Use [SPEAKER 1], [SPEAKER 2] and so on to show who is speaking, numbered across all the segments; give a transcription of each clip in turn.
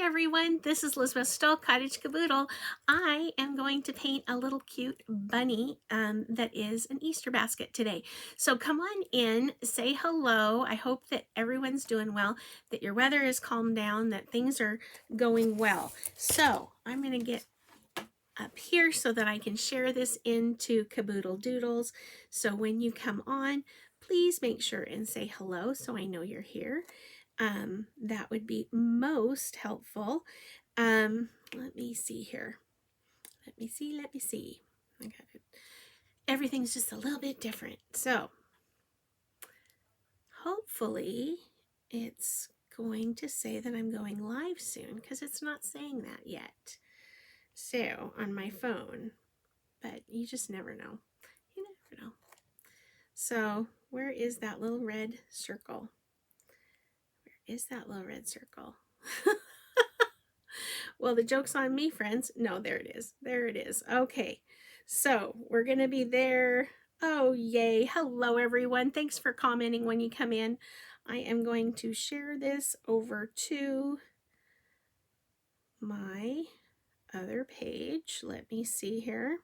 [SPEAKER 1] Hi everyone, this is Elizabeth Stoll, Cottage Caboodle. I am going to paint a little cute bunny that is an Easter basket today. So come on in, say hello. I hope that everyone's doing well, that your weather is calmed down, that things are going well. So I'm going to get up here so that I can share this into Caboodle Doodles. So when you come on, please make sure and say hello so I know you're here. That would be most helpful. Let me see here. Let me see. I got it. Everything's just a little bit different. So hopefully it's going to say that I'm going live soon because it's not saying that yet. So on my phone, but you just never know. You never know. So where is that little red circle? Where is that little red circle? Well, the joke's on me, friends. No, there it is. There it is. Okay, so we're going to be there. Oh, yay. Hello, everyone. Thanks for commenting when you come in. I am going to share this over to my other page. Let me see here.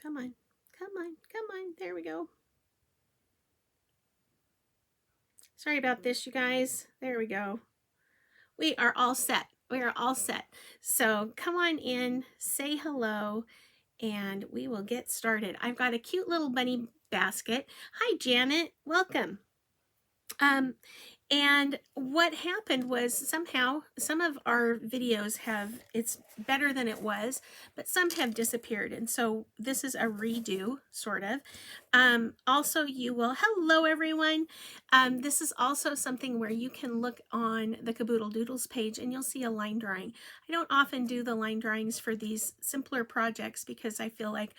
[SPEAKER 1] Come on. Come on. Come on. There we go. Sorry about this, you guys. There we go. We are all set. We are all set. So come on in, say hello, and we will get started. I've got a cute little bunny basket. Hi, Janet. Welcome. And what happened was somehow some of our videos it's better than it was, but some have disappeared. And so this is a redo, sort of. Also, hello everyone. This is also something where you can look on the Caboodle Doodles page and you'll see a line drawing. I don't often do the line drawings for these simpler projects because I feel like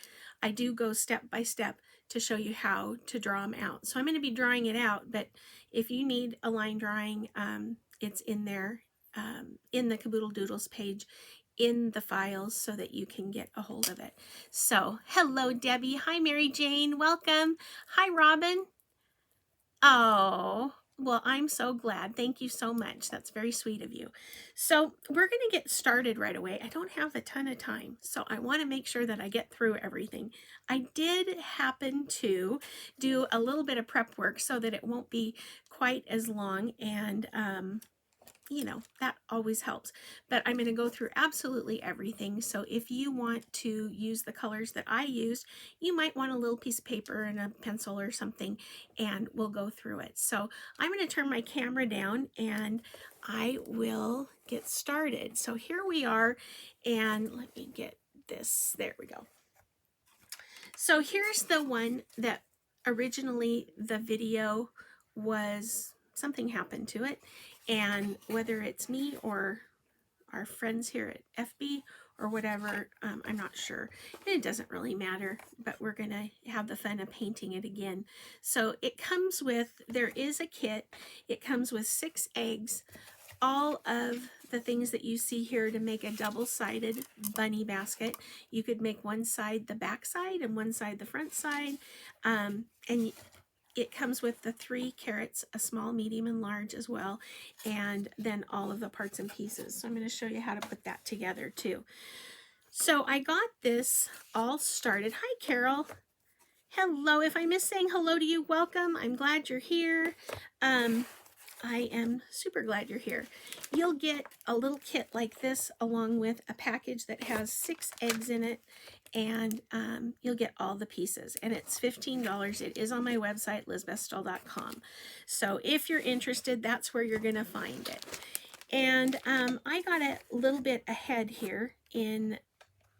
[SPEAKER 1] I do go step by step to show you how to draw them out. So I'm going to be drawing it out, but if you need a line drawing, it's in there in the Caboodle Doodles page in the files so that you can get a hold of it. So hello Debbie. Hi Mary Jane. Welcome. Hi Robin. Oh, well, I'm so glad. Thank you so much. That's very sweet of you. So we're going to get started right away. I don't have a ton of time, so I want to make sure that I get through everything. I did happen to do a little bit of prep work so that it won't be quite as long, and you know, that always helps. But I'm going to go through absolutely everything. So if you want to use the colors that I used, you might want a little piece of paper and a pencil or something, and we'll go through it. So I'm going to turn my camera down and I will get started. So here we are, and let me get this. There we go. So here's the one that originally the video was, something happened to it, and whether it's me or our friends here at FB or whatever, I'm not sure. It doesn't really matter, but we're gonna have the fun of painting it again. So it comes with, there is a kit. It comes with 6 eggs, all of the things that you see here to make a double-sided bunny basket. You could make one side the back side and one side the front side, and it comes with the 3 carrots, a small, medium, and large as well, and then all of the parts and pieces. So I'm going to show you how to put that together too. So I got this all started. Hi, Carol. Hello. If I miss saying hello to you, welcome. I'm glad you're here. I am super glad you're here. You'll get a little kit like this along with a package that has 6 eggs in it, and you'll get all the pieces, and it's $15. It is on my website, lizbethstoll.com. So if you're interested, that's where you're going to find it. And I got a little bit ahead here in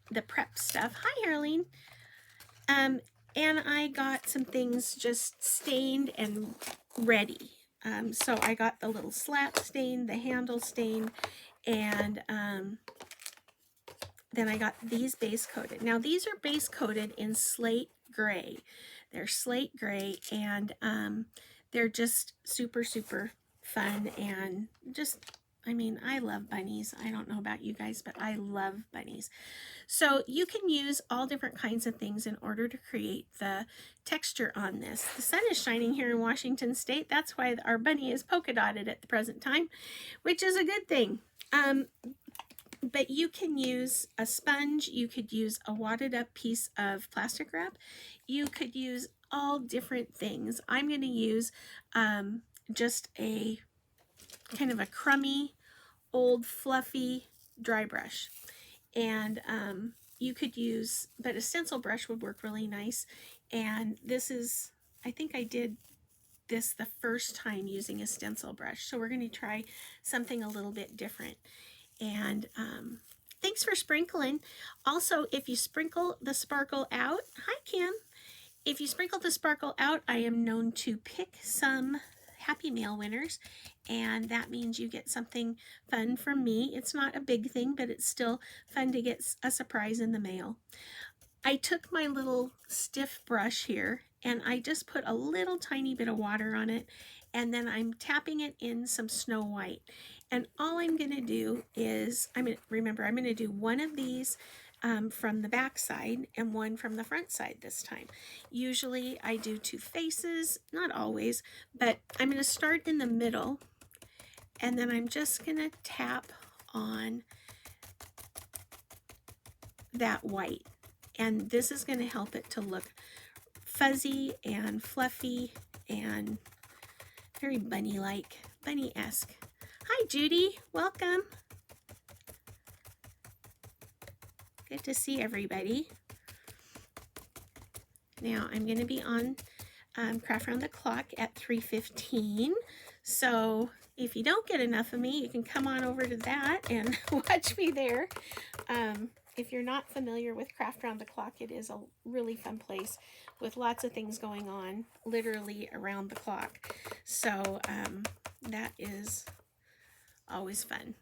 [SPEAKER 1] the prep stuff. Hi, Harleen. And I got some things just stained and ready. So I got the little slat stain, the handle stain, and then I got these base coated. Now these are base coated in slate gray. They're slate gray, and they're just super, super fun and just I mean, I love bunnies. I don't know about you guys, but I love bunnies. So you can use all different kinds of things in order to create the texture on this. The sun is shining here in Washington State. That's why our bunny is polka dotted at the present time, which is a good thing. But you can use a sponge. You could use a wadded up piece of plastic wrap. You could use all different things. I'm going to use just a kind of a crummy, old, fluffy dry brush. And you could use, but a stencil brush would work really nice. And this is, I think I did this the first time using a stencil brush. So we're going to try something a little bit different. And thanks for sprinkling. Also, if you sprinkle the sparkle out, hi Kim. If you sprinkle the sparkle out, I am known to pick some Happy Mail winners, and that means you get something fun from me. It's not a big thing, but it's still fun to get a surprise in the mail. I took my little stiff brush here and I just put a little tiny bit of water on it, and then I'm tapping it in some Snow White. And all I'm going to do is, I'm going to do one of these from the back side and one from the front side this time. Usually I do two faces, not always, but I'm going to start in the middle, and then I'm just going to tap on that white. And this is going to help it to look fuzzy and fluffy and very bunny-like, bunny-esque. Hi, Judy. Welcome. Good to see everybody. Now, I'm going to be on Craft Round the Clock at 3:15. So if you don't get enough of me, you can come on over to that and watch me there. If you're not familiar with Craft Round the Clock, it is a really fun place with lots of things going on, literally around the clock. So that is always fun.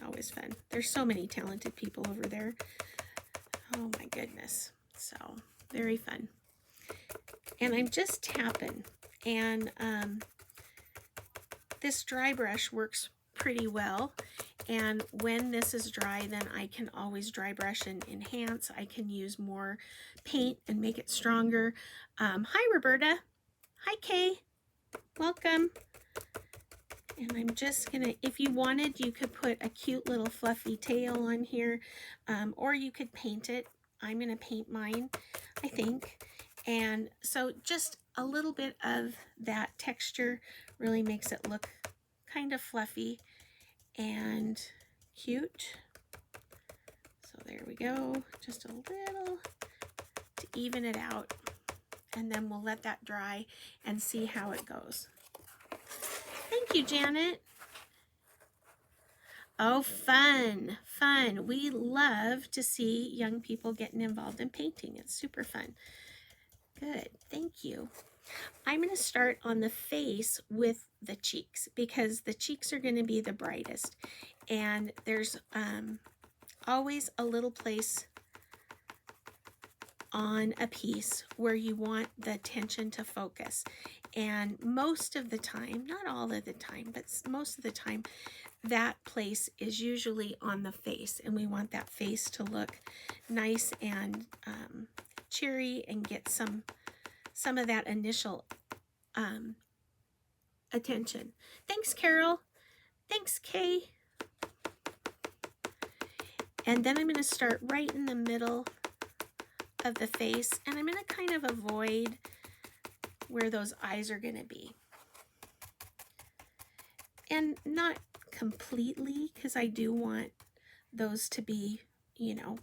[SPEAKER 1] Always fun. There's so many talented people over there. Oh my goodness. So very fun. And I'm just tapping. And this dry brush works pretty well. And when this is dry, then I can always dry brush and enhance. I can use more paint and make it stronger. Hi, Roberta. Hi, Kay. Welcome. And I'm just gonna, if you wanted, you could put a cute little fluffy tail on here, or you could paint it. I'm gonna paint mine, I think. And so just a little bit of that texture really makes it look kind of fluffy and cute. So there we go, just a little to even it out, and then we'll let that dry and see how it goes. Thank you, Janet. Oh, fun, fun. We love to see young people getting involved in painting. It's super fun. Good, thank you. I'm going to start on the face with the cheeks because the cheeks are going to be the brightest. And there's always a little place on a piece where you want the attention to focus. And most of the time, not all of the time, but most of the time, that place is usually on the face. And we want that face to look nice and cheery and get some of that initial attention. Thanks, Carol. Thanks, Kay. And then I'm going to start right in the middle of the face, and I'm going to kind of avoid where those eyes are going to be. And not completely, because I do want those to be, you know,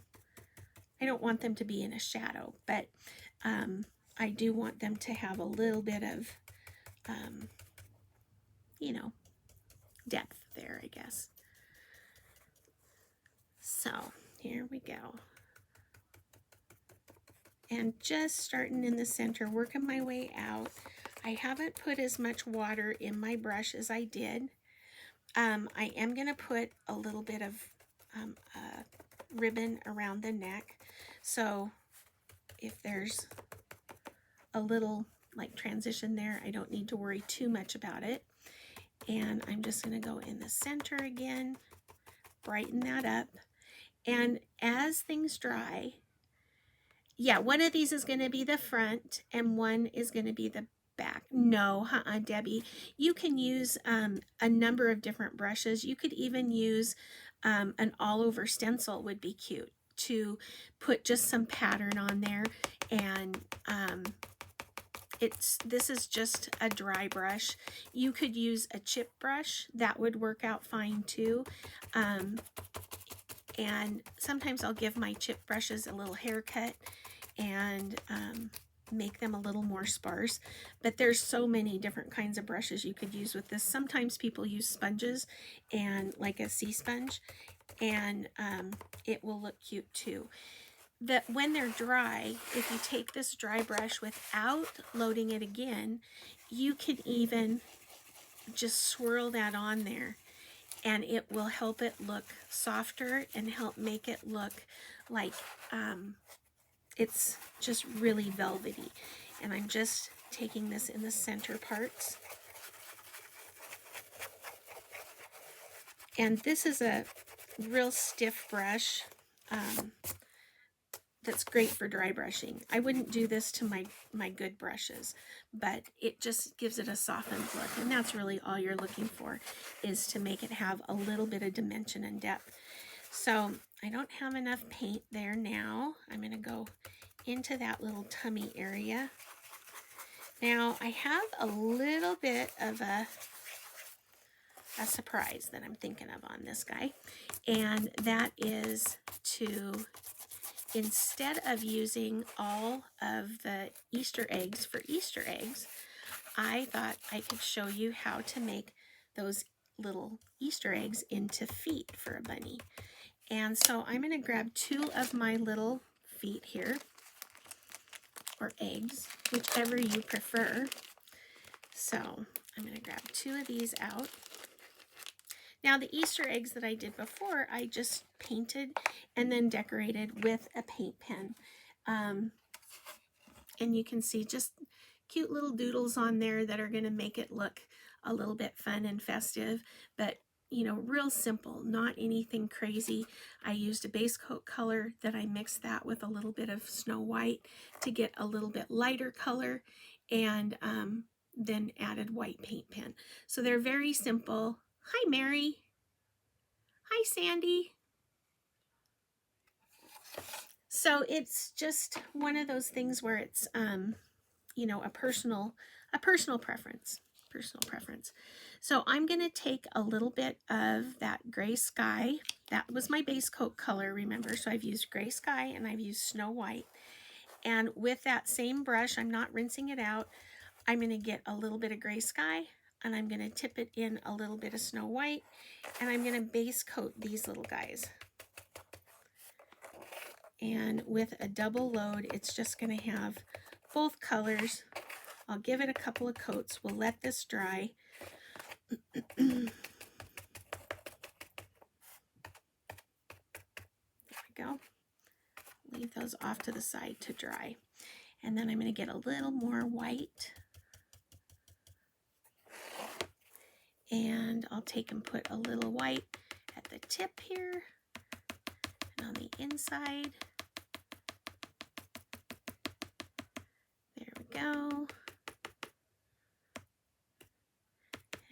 [SPEAKER 1] I don't want them to be in a shadow, but I do want them to have a little bit of, you know, depth there, I guess. So here we go. And just starting in the center, working my way out. I haven't put as much water in my brush as I did. I am going to put a little bit of ribbon around the neck. So if there's a little like transition there, I don't need to worry too much about it. And I'm just going to go in the center again, brighten that up. And as things dry, yeah, one of these is going to be the front and one is going to be the back. No, Debbie, you can use a number of different brushes. You could even use an all-over stencil would be cute to put just some pattern on there. And this is just a dry brush. You could use a chip brush. That would work out fine too. And sometimes I'll give my chip brushes a little haircut and make them a little more sparse. But there's so many different kinds of brushes you could use with this. Sometimes people use sponges and like a sea sponge, and it will look cute too. That when they're dry, if you take this dry brush without loading it again, you could even just swirl that on there, and it will help it look softer and help make it look like it's just really velvety. And I'm just taking this in the center parts. And this is a real stiff brush that's great for dry brushing. I wouldn't do this to my good brushes, but it just gives it a softened look. And that's really all you're looking for, is to make it have a little bit of dimension and depth. So I don't have enough paint there now. I'm going to go into that little tummy area. Now I have a little bit of a surprise that I'm thinking of on this guy, and that is to, instead of using all of the Easter eggs for Easter eggs, I thought I could show you how to make those little Easter eggs into feet for a bunny. And so I'm going to grab 2 of my little feet here, or eggs, whichever you prefer. So I'm going to grab 2 of these out. Now the Easter eggs that I did before, I just painted and then decorated with a paint pen. And you can see just cute little doodles on there that are going to make it look a little bit fun and festive, but you know, real simple, not anything crazy. I used a base coat color that I mixed that with a little bit of Snow White to get a little bit lighter color, and then added white paint pen. So they're very simple. Hi, Mary. Hi, Sandy. So it's just one of those things where it's, you know, a personal preference. So I'm going to take a little bit of that gray sky. That was my base coat color, remember? So I've used gray sky and I've used Snow White. And with that same brush, I'm not rinsing it out. I'm going to get a little bit of gray sky and I'm going to tip it in a little bit of Snow White, and I'm going to base coat these little guys. And with a double load, it's just going to have both colors. I'll give it a couple of coats. We'll let this dry. There we go. Leave those off to the side to dry. And then I'm going to get a little more white. And I'll take and put a little white at the tip here and on the inside. There we go.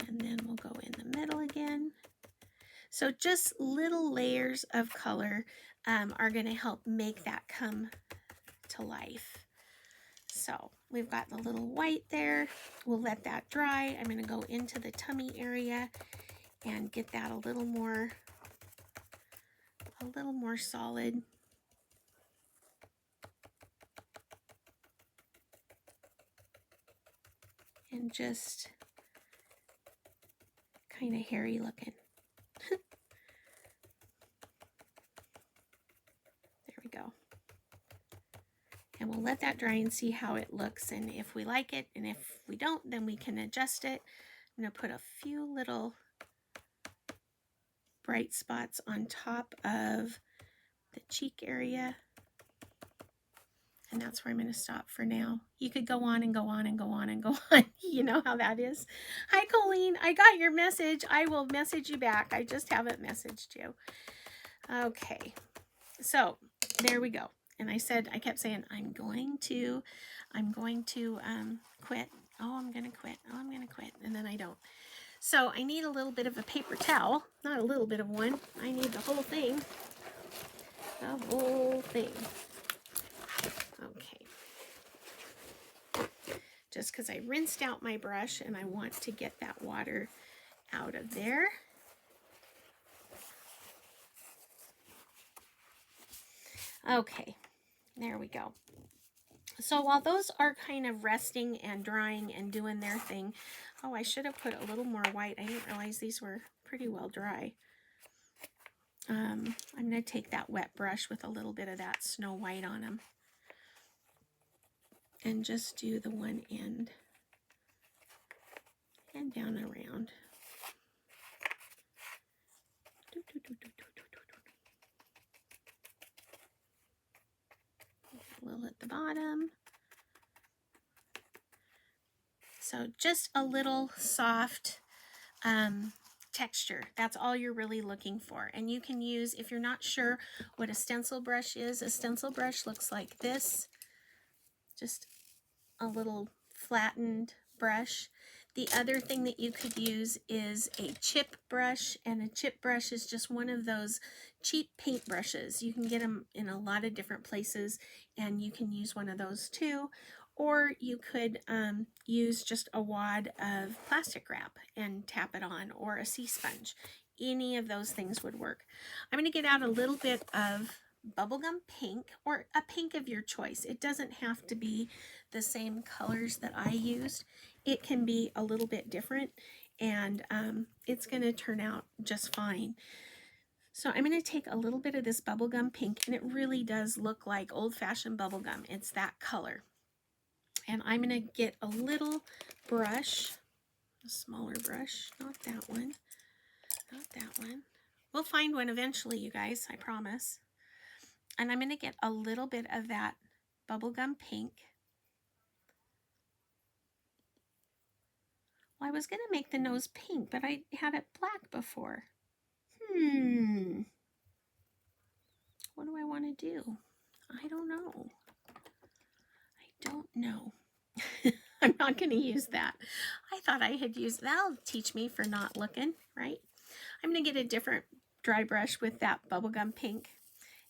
[SPEAKER 1] And then we'll go in the middle again. So just little layers of color are going to help make that come to life. So we've got the little white there. We'll let that dry. I'm going to go into the tummy area and get that a little more solid. And just kind of hairy looking. There we go. And we'll let that dry and see how it looks, and if we like it, and if we don't, then we can adjust it. I'm going to put a few little bright spots on top of the cheek area. And that's where I'm going to stop for now. You could go on and go on and go on and go on. You know how that is. Hi, Colleen. I got your message. I will message you back. I just haven't messaged you. Okay. So there we go. And I kept saying, I'm going to quit. Oh, I'm going to quit. Oh, I'm going to quit. And then I don't. So I need a little bit of a paper towel. Not a little bit of one. I need the whole thing. The whole thing. Okay. Just because I rinsed out my brush and I want to get that water out of there. Okay, there we go. So while those are kind of resting and drying and doing their thing, oh, I should have put a little more white. I didn't realize these were pretty well dry. I'm going to take that wet brush with a little bit of that Snow White on them and just do the one end and down around. A little at the bottom. So just a little soft texture. That's all you're really looking for. And you can use, if you're not sure what a stencil brush is, a stencil brush looks like this. Just a little flattened brush. The other thing that you could use is a chip brush, and a chip brush is just one of those cheap paint brushes. You can get them in a lot of different places, and you can use one of those too. Or you could use just a wad of plastic wrap and tap it on, or a sea sponge. Any of those things would work. I'm going to get out a little bit of bubblegum pink, or a pink of your choice. It doesn't have to be the same colors that I used. It can be a little bit different, and it's going to turn out just fine. So I'm going to take a little bit of this bubblegum pink, and it really does look like old-fashioned bubblegum. It's that color. And I'm going to get a little brush, a smaller brush, not that one, not that one. We'll find one eventually, you guys, I promise. And I'm going to get a little bit of that bubblegum pink. Well, I was going to make the nose pink, but I had it black before. What do I want to do? I don't know. I don't know. I'm not going to use that. I thought I had used, that'll teach me for not looking, right? I'm going to get a different dry brush with that bubblegum pink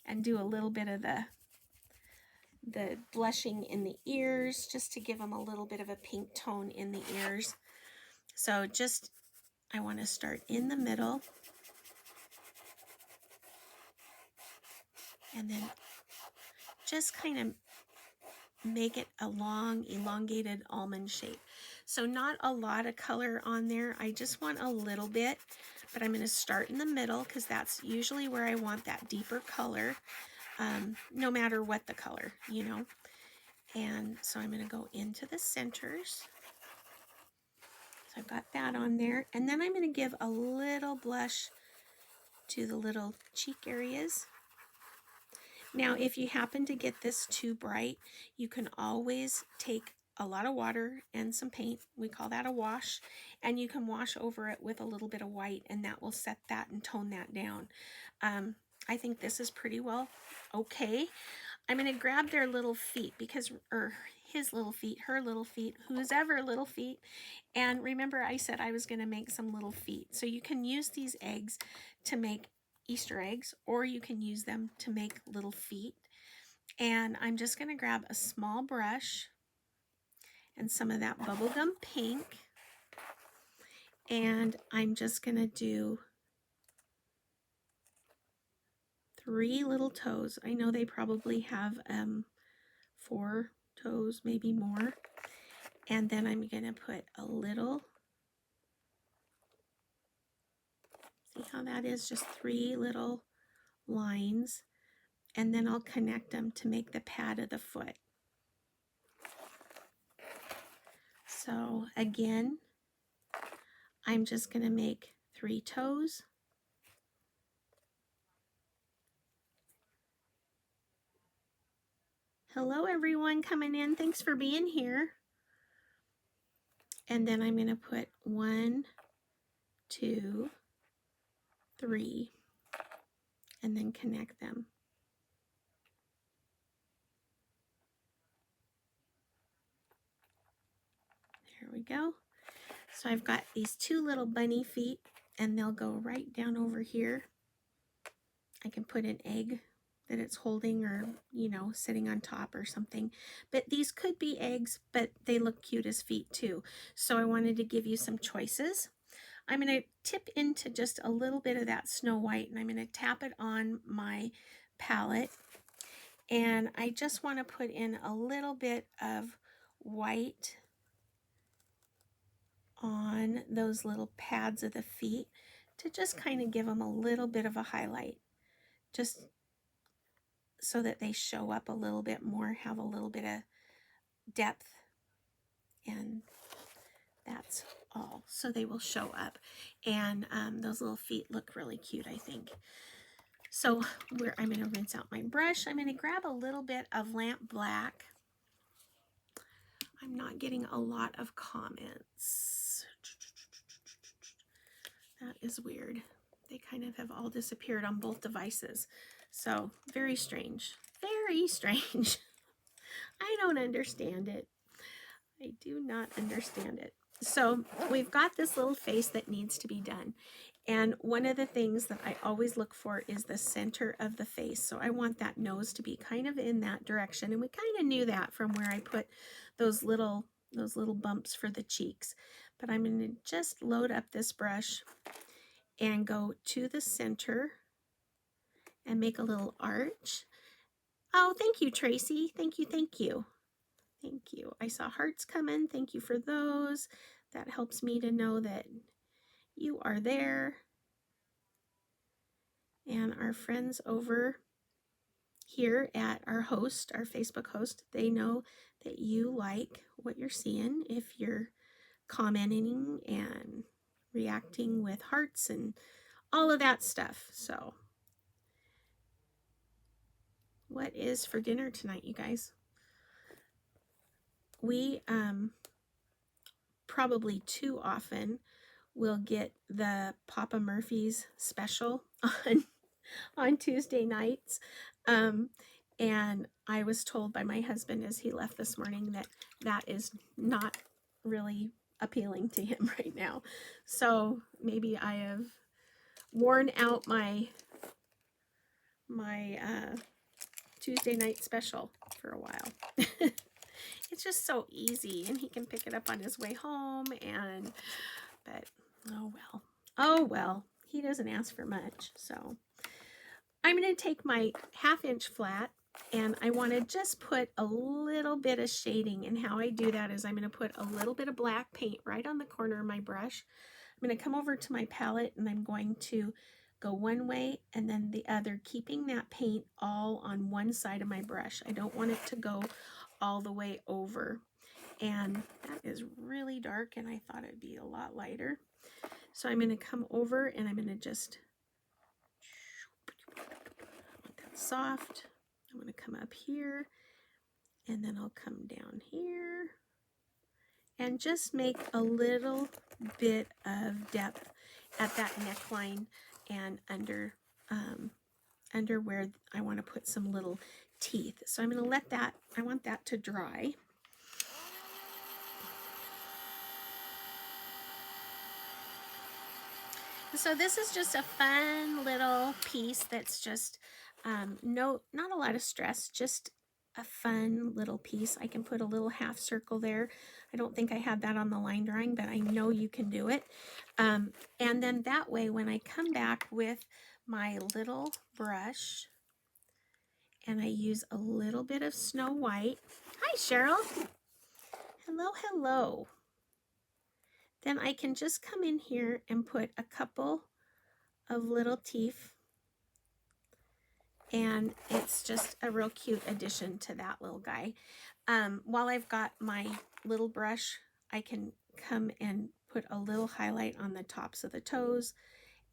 [SPEAKER 1] and do a little bit of the blushing in the ears, just to give them a little bit of a pink tone in the ears. So just, I want to start in the middle and then just kind of make it a long, elongated almond shape. So not a lot of color on there. I just want a little bit, but I'm going to start in the middle because that's usually where I want that deeper color, no matter what the color, you know. And so I'm going to go into the centers. So I've got that on there. And then I'm going to give a little blush to the little cheek areas. Now, if you happen to get this too bright, you can always take a lot of water and some paint. We call that a wash. And you can wash over it with a little bit of white, and that will set that and tone that down. I think this is pretty well okay. I'm going to grab their little feet, because, or his little feet, her little feet, whose ever little feet. And remember, I said I was going to make some little feet. So you can use these eggs to make Easter eggs, or you can use them to make little feet. And I'm just going to grab a small brush and some of that bubblegum pink, and I'm just going to do 3 little toes. I know they probably have 4 toes, maybe more. And then I'm going to put a little, see how that is, just 3 little lines, and then I'll connect them to make the pad of the foot. So again, I'm just going to make 3 toes. Hello everyone coming in. Thanks for being here. And then I'm going to put 1, 2, 3, and then connect them. There we go. So I've got these 2 little bunny feet, and they'll go right down over here. I can put an egg that it's holding, or, you know, sitting on top or something. But these could be eggs, but they look cute as feet too. So I wanted to give you some choices. I'm going to tip into just a little bit of that Snow White, and I'm going to tap it on my palette. And I just want to put in a little bit of white on those little pads of the feet to just kind of give them a little bit of a highlight, just so that they show up a little bit more, have a little bit of depth, and that's all. So they will show up, and those little feet look really cute, I think. So I'm going to rinse out my brush. I'm going to grab a little bit of Lamp Black. I'm not getting a lot of comments. That is weird. They kind of have all disappeared on both devices. So very strange. Very strange. I don't understand it. I do not understand it. So we've got this little face that needs to be done. And one of the things that I always look for is the center of the face. So I want that nose to be kind of in that direction. And we kind of knew that from where I put those little bumps for the cheeks. But I'm going to just load up this brush and go to the center and make a little arch. Oh, thank you, Tracy. Thank you, thank you. Thank you. I saw hearts come in. Thank you for those. That helps me to know that you are there. And our friends over here at our host, our Facebook host, they know that you like what you're seeing if you're commenting and reacting with hearts and all of that stuff. So, what is for dinner tonight, you guys? We probably too often will get the Papa Murphy's special on Tuesday nights. And I was told by my husband as he left this morning that that is not really appealing to him right now. So maybe I have worn out my Tuesday night special for a while. It's just so easy, and he can pick it up on his way home, but oh well, he doesn't ask for much. So I'm going to take my 1/2 inch flat, and I want to just put a little bit of shading. And how I do that is I'm going to put a little bit of black paint right on the corner of my brush. I'm going to come over to my palette, and I'm going to go one way and then the other, keeping that paint all on one side of my brush. I don't want it to go all the way over. And that is really dark, and I thought it'd be a lot lighter. So I'm going to come over, and I'm going to just, I want that soft. I'm going to come up here, and then I'll come down here and just make a little bit of depth at that neckline and under where I want to put some little teeth. So I'm going to let that, I want that to dry. So this is just a fun little piece that's just not a lot of stress, just a fun little piece. I can put a little half circle there. I don't think I had that on the line drawing, but I know you can do it. And then that way, when I come back with my little brush and I use a little bit of Snow White. Hi, Cheryl. Hello, hello. Then I can just come in here and put a couple of little teeth, and it's just a real cute addition to that little guy. While I've got my little brush, I can come and put a little highlight on the tops of the toes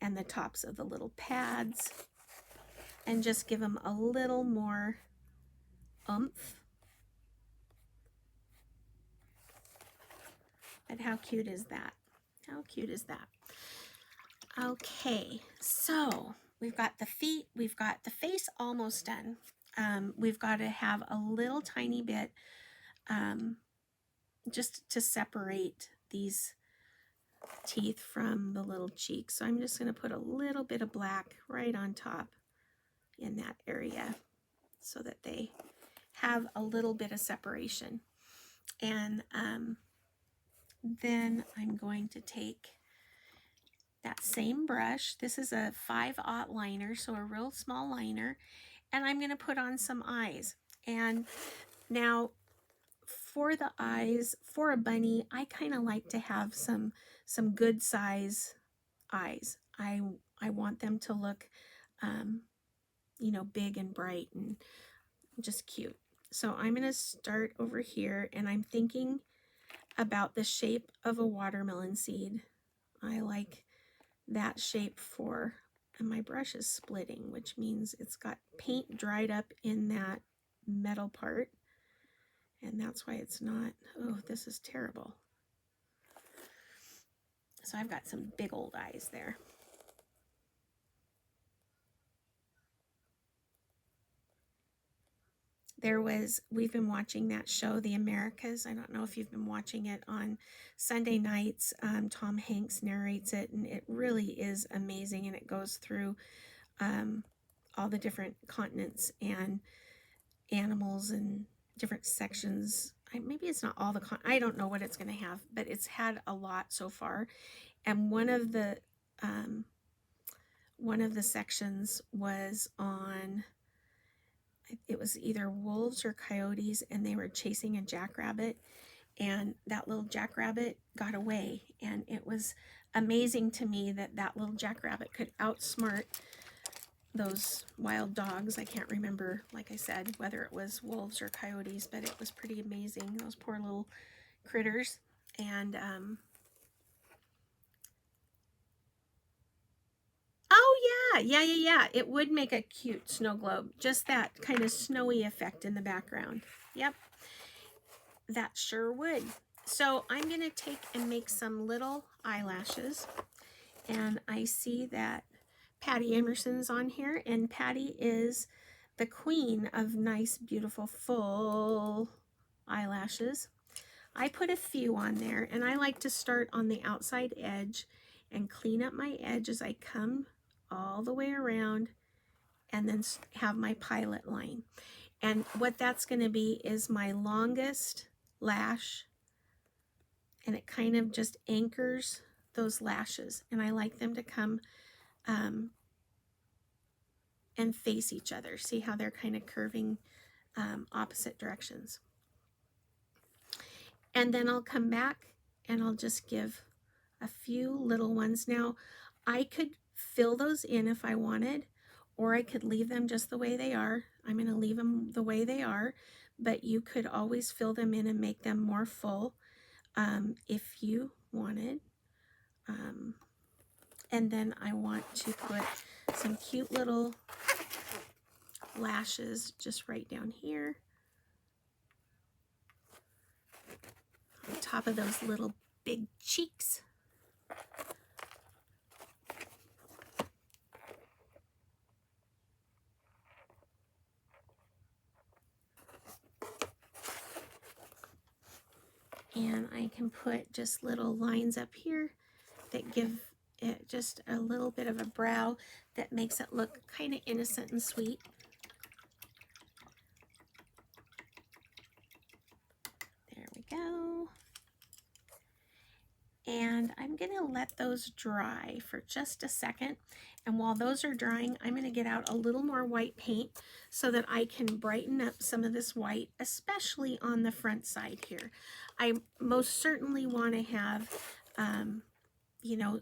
[SPEAKER 1] and the tops of the little pads and just give them a little more oomph. But how cute is that? How cute is that? Okay, so we've got the feet, we've got the face almost done. We've got to have a little tiny bit just to separate these teeth from the little cheeks. So I'm just going to put a little bit of black right on top in that area so that they have a little bit of separation. And then I'm going to take that same brush. This is a 5/0 liner, so a real small liner, and I'm going to put on some eyes. And now for the eyes, for a bunny, I kind of like to have some good size eyes. I want them to look, you know, big and bright and just cute. So I'm going to start over here, and I'm thinking about the shape of a watermelon seed. I like that shape for, and my brush is splitting, which means it's got paint dried up in that metal part, and that's why it's not, oh, this is terrible. So I've got some big old eyes there. We've been watching that show, The Americas. I don't know if you've been watching it on Sunday nights. Tom Hanks narrates it, and it really is amazing, and it goes through all the different continents and animals and different sections. Maybe it's not all the I don't know what it's going to have, but it's had a lot so far. And one of the sections was on, it was either wolves or coyotes, and they were chasing a jackrabbit, and that little jackrabbit got away. And it was amazing to me that that little jackrabbit could outsmart those wild dogs. I can't remember, like I said, whether it was wolves or coyotes, but it was pretty amazing, those poor little critters. And oh yeah, it would make a cute snow globe, just that kind of snowy effect in the background. Yep, that sure would. So I'm gonna take and make some little eyelashes, and I see that Patty Emerson's on here, and Patty is the queen of nice, beautiful, full eyelashes. I put a few on there, and I like to start on the outside edge and clean up my edge as I come all the way around, and then have my pilot line. And what that's going to be is my longest lash, and it kind of just anchors those lashes, and I like them to come and face each other. See how they're kind of curving opposite directions. And then I'll come back and I'll just give a few little ones. Now, I could fill those in if I wanted, or I could leave them just the way they are. I'm going to leave them the way they are, but you could always fill them in and make them more full if you wanted. And then I want to put some cute little lashes just right down here on top of those little big cheeks. And I can put just little lines up here that give it just a little bit of a brow that makes it look kind of innocent and sweet. There we go. And I'm going to let those dry for just a second. And while those are drying, I'm going to get out a little more white paint so that I can brighten up some of this white, especially on the front side here. I most certainly want to have, you know,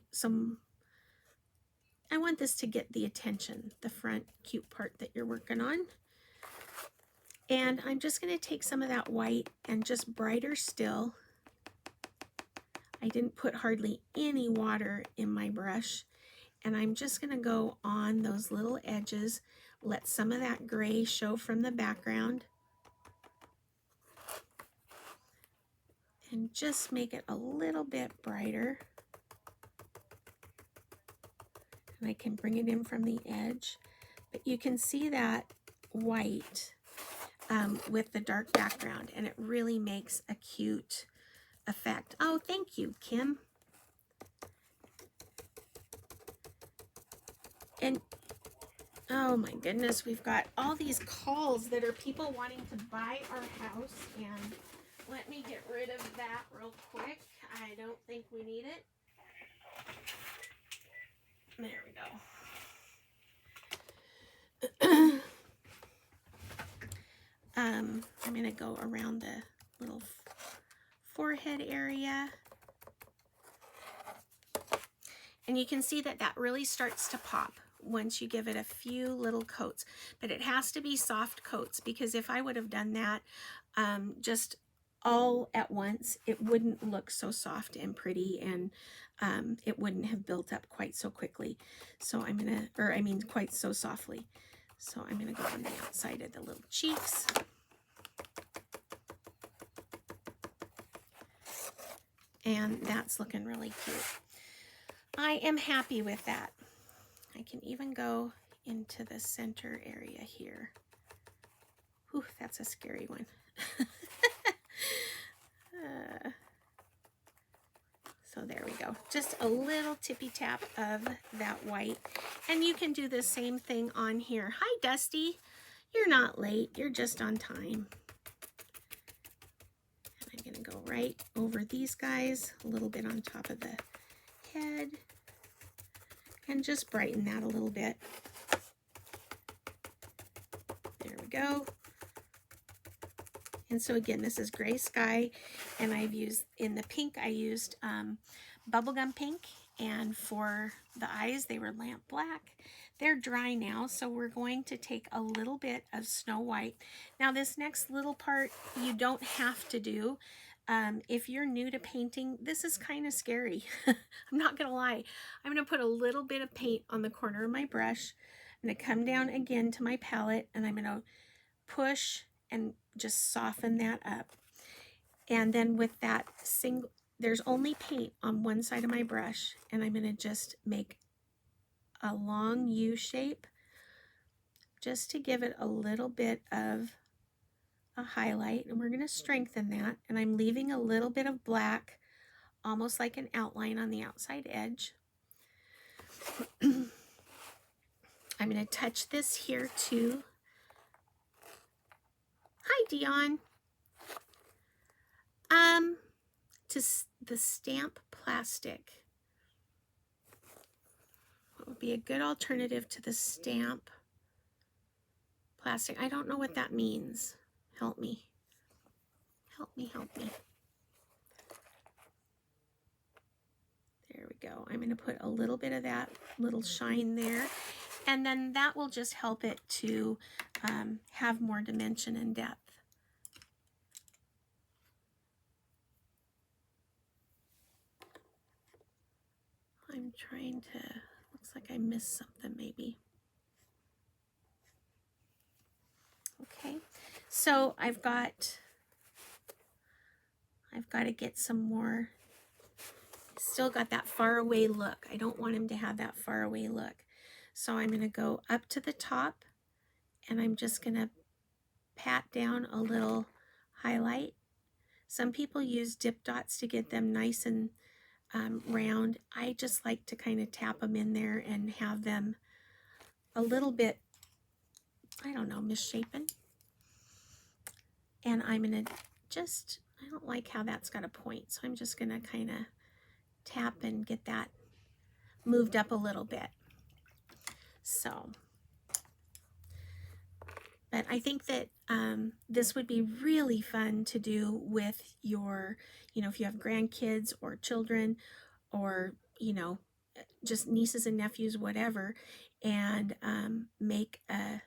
[SPEAKER 1] I want this to get the attention, the front cute part that you're working on. And I'm just going to take some of that white and just brighter still. I didn't put hardly any water in my brush, and I'm just going to go on those little edges, let some of that gray show from the background, and just make it a little bit brighter. And I can bring it in from the edge, but you can see that white with the dark background, and it really makes a cute effect. Oh, thank you, Kim. And oh my goodness, we've got all these calls that are people wanting to buy our house, and let me get rid of that real quick. I don't think we need it. There we go. I'm going to go around the little forehead area. And you can see that that really starts to pop once you give it a few little coats. But it has to be soft coats, because if I would have done that just all at once, it wouldn't look so soft and pretty, and it wouldn't have built up quite so quickly. So I'm going to, or I mean quite so softly. So I'm going to go on the outside of the little cheeks. And that's looking really cute. I am happy with that. I can even go into the center area here. Whew, that's a scary one. So there we go. Just a little tippy tap of that white. And you can do the same thing on here. Hi, Dusty. You're not late. You're just on time. And I'm going to go right over these guys, a little bit on top of the head, and just brighten that a little bit. There we go. And so again, this is Gray Sky, and I've used, in the pink, I used bubblegum pink, and for the eyes, they were lamp black. They're dry now, so we're going to take a little bit of Snow White. Now this next little part, you don't have to do. If you're new to painting, this is kind of scary. I'm not gonna lie. I'm gonna put a little bit of paint on the corner of my brush. I'm gonna come down again to my palette, and I'm gonna push and just soften that up. And then with that single, there's only paint on one side of my brush, and I'm gonna just make a long U shape just to give it a little bit of a highlight, and we're going to strengthen that. And I'm leaving a little bit of black, almost like an outline on the outside edge. I'm going to touch this here too. Hi, Dion. To the stamp plastic. What would be a good alternative to the stamp plastic? I don't know what that means. Help me. Help me, help me. There we go. I'm going to put a little bit of that little shine there. And then that will just help it to have more dimension and depth. I'm trying to, looks like I missed something maybe. Okay, so I've got to get some more. Still got that far away look. I don't want him to have that far away look. So I'm going to go up to the top, and I'm just going to pat down a little highlight. Some people use dip dots to get them nice and round. I just like to kind of tap them in there and have them a little bit, I don't know, misshapen. And I'm going to just, I don't like how that's got a point, so I'm just going to kind of tap and get that moved up a little bit. So, but I think that this would be really fun to do with your, you know, if you have grandkids or children, or, you know, just nieces and nephews, whatever, and make a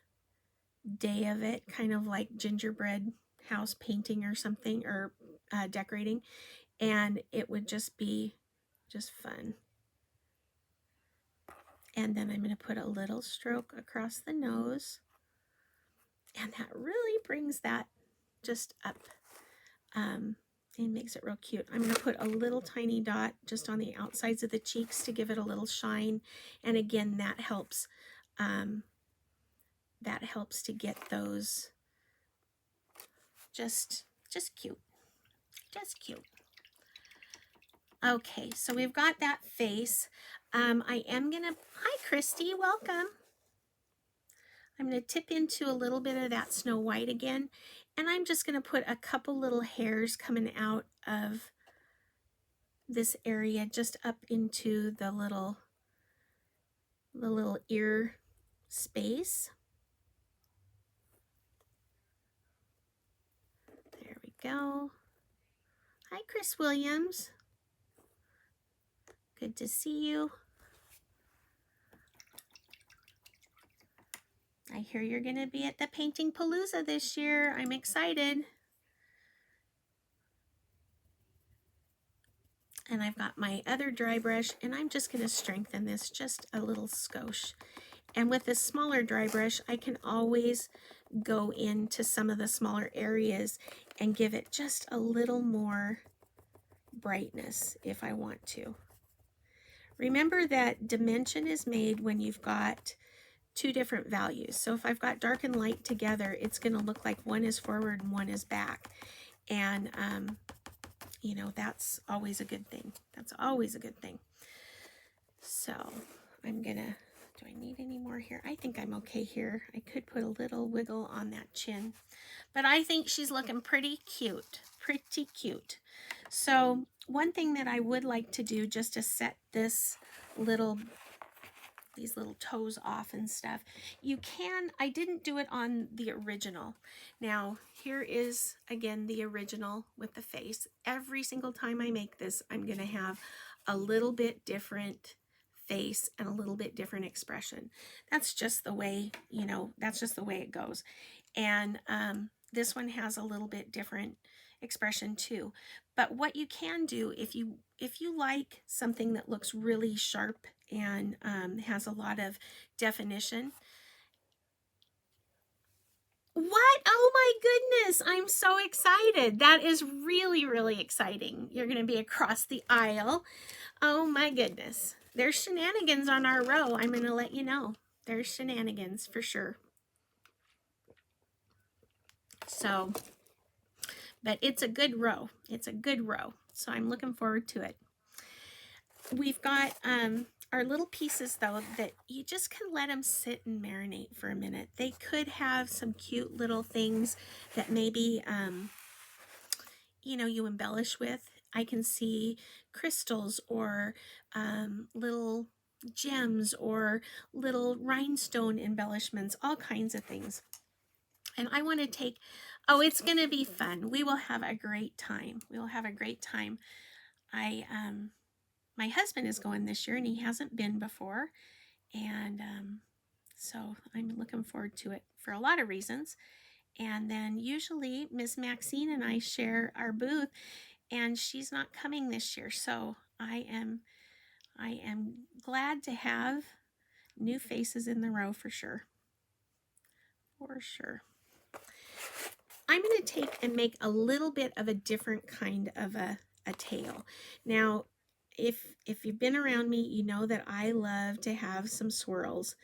[SPEAKER 1] day of it, kind of like gingerbread house painting or something, or decorating, and it would just be just fun. And then I'm going to put a little stroke across the nose, and that really brings that just up. It makes it real cute. I'm going to put a little tiny dot just on the outsides of the cheeks to give it a little shine. And again, that helps to get those just cute. Just cute. Okay, so we've got that face. I am going to, hi Christy, welcome. I'm going to tip into a little bit of that Snow White again, and I'm just going to put a couple little hairs coming out of this area just up into the little ear space. There we go. Hi Chris Williams. Good to see you. I hear you're going to be at the Painting Palooza this year. I'm excited. And I've got my other dry brush, and I'm just going to strengthen this just a little skosh. And with this smaller dry brush, I can always go into some of the smaller areas and give it just a little more brightness if I want to. Remember that dimension is made when you've got two different values. So if I've got dark and light together, it's going to look like one is forward and one is back. And, you know, that's always a good thing. That's always a good thing. So I'm going to, do I need any more here? I think I'm okay here. I could put a little wiggle on that chin, but I think she's looking pretty cute. Pretty cute. So one thing that I would like to do just to set this these little toes off and stuff, you can, I didn't do it on the original. Now here is again the original with the face. Every single time I make this, I'm going to have a little bit different face and a little bit different expression. That's just the way, you know, that's just the way it goes. And this one has a little bit different expression too. But what you can do, if you like something that looks really sharp and has a lot of definition. What? Oh my goodness, I'm so excited. That is really, really exciting. You're going to be across the aisle. Oh my goodness. There's shenanigans on our row. I'm going to let you know. There's shenanigans for sure. So, but it's a good row. It's a good row. So I'm looking forward to it. We've got our little pieces though that you just can let them sit and marinate for a minute. They could have some cute little things that maybe you know, you embellish with. I can see crystals or little gems or little rhinestone embellishments, all kinds of things. And I want to take, oh, it's going to be fun. We will have a great time. We will have a great time. My husband is going this year and he hasn't been before. And so I'm looking forward to it for a lot of reasons. And then usually Miss Maxine and I share our booth, and she's not coming this year. So I am glad to have new faces in the row for sure. For sure. I'm going to take and make a little bit of a different kind of a tail. Now, if you've been around me, you know that I love to have some swirls.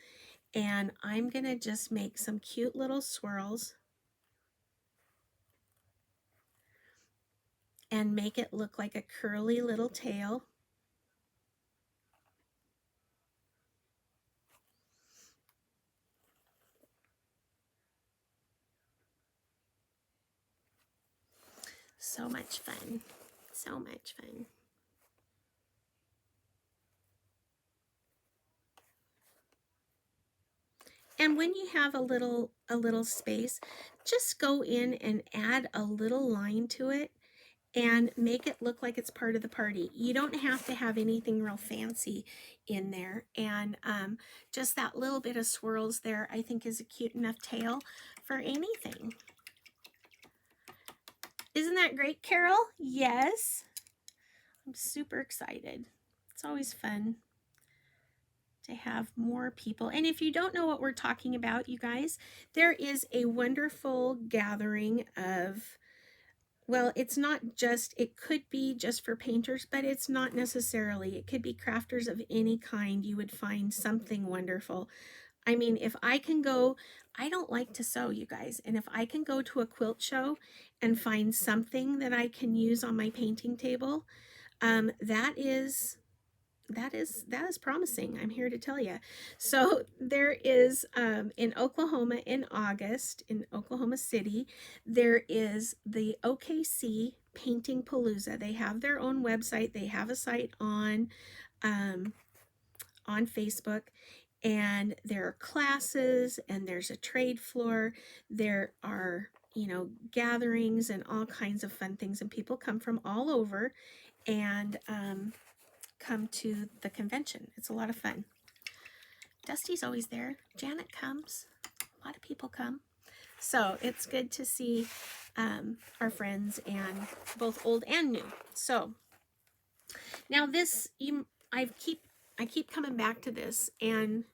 [SPEAKER 1] And I'm going to just make some cute little swirls and make it look like a curly little tail. So much fun. So much fun. And when you have a little space, just go in and add a little line to it and make it look like it's part of the party. You don't have to have anything real fancy in there. And just that little bit of swirls there, I think, is a cute enough tail for anything. Isn't that great, Carol? Yes. I'm super excited. It's always fun to have more people. And if you don't know what we're talking about, you guys, there is a wonderful gathering of well, it's not just, it could be just for painters, but it's not necessarily. It could be crafters of any kind. You would find something wonderful. I mean, if I can go, I don't like to sew, you guys, and if I can go to a quilt show and find something that I can use on my painting table, that is promising. I'm here to tell you. So there is in Oklahoma in August in Oklahoma City, there is the OKC Painting Palooza. They have their own website. They have a site um, on Facebook, and there are classes and there's a trade floor. There are, you know, gatherings and all kinds of fun things, and people come from all over and come to the convention. It's a lot of fun. Dusty's always there. Janet comes. A lot of people come. So it's good to see our friends, and both old and new. So now this, I keep coming back to this, and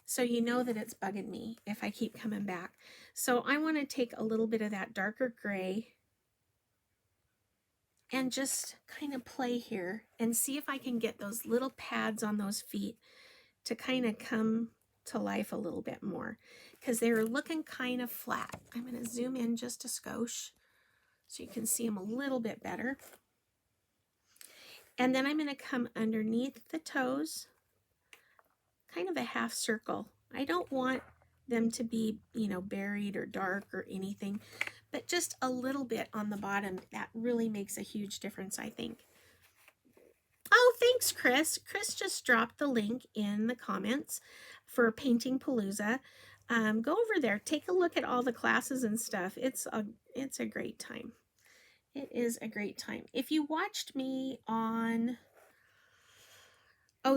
[SPEAKER 1] so you know that it's bugging me if I keep coming back. So I want to take a little bit of that darker gray and just kind of play here and see if I can get those little pads on those feet to kind of come to life a little bit more, because they were looking kind of flat. I'm going to zoom in just a skosh so you can see them a little bit better. And then I'm going to come underneath the toes, kind of a half circle. I don't want them to be, you know, buried or dark or anything, but just a little bit on the bottom. That really makes a huge difference, I think. Oh, thanks, Chris. Chris just dropped the link in the comments for Painting Palooza. Go over there, take a look at all the classes and stuff. It's a great time. It is a great time. If you watched me on,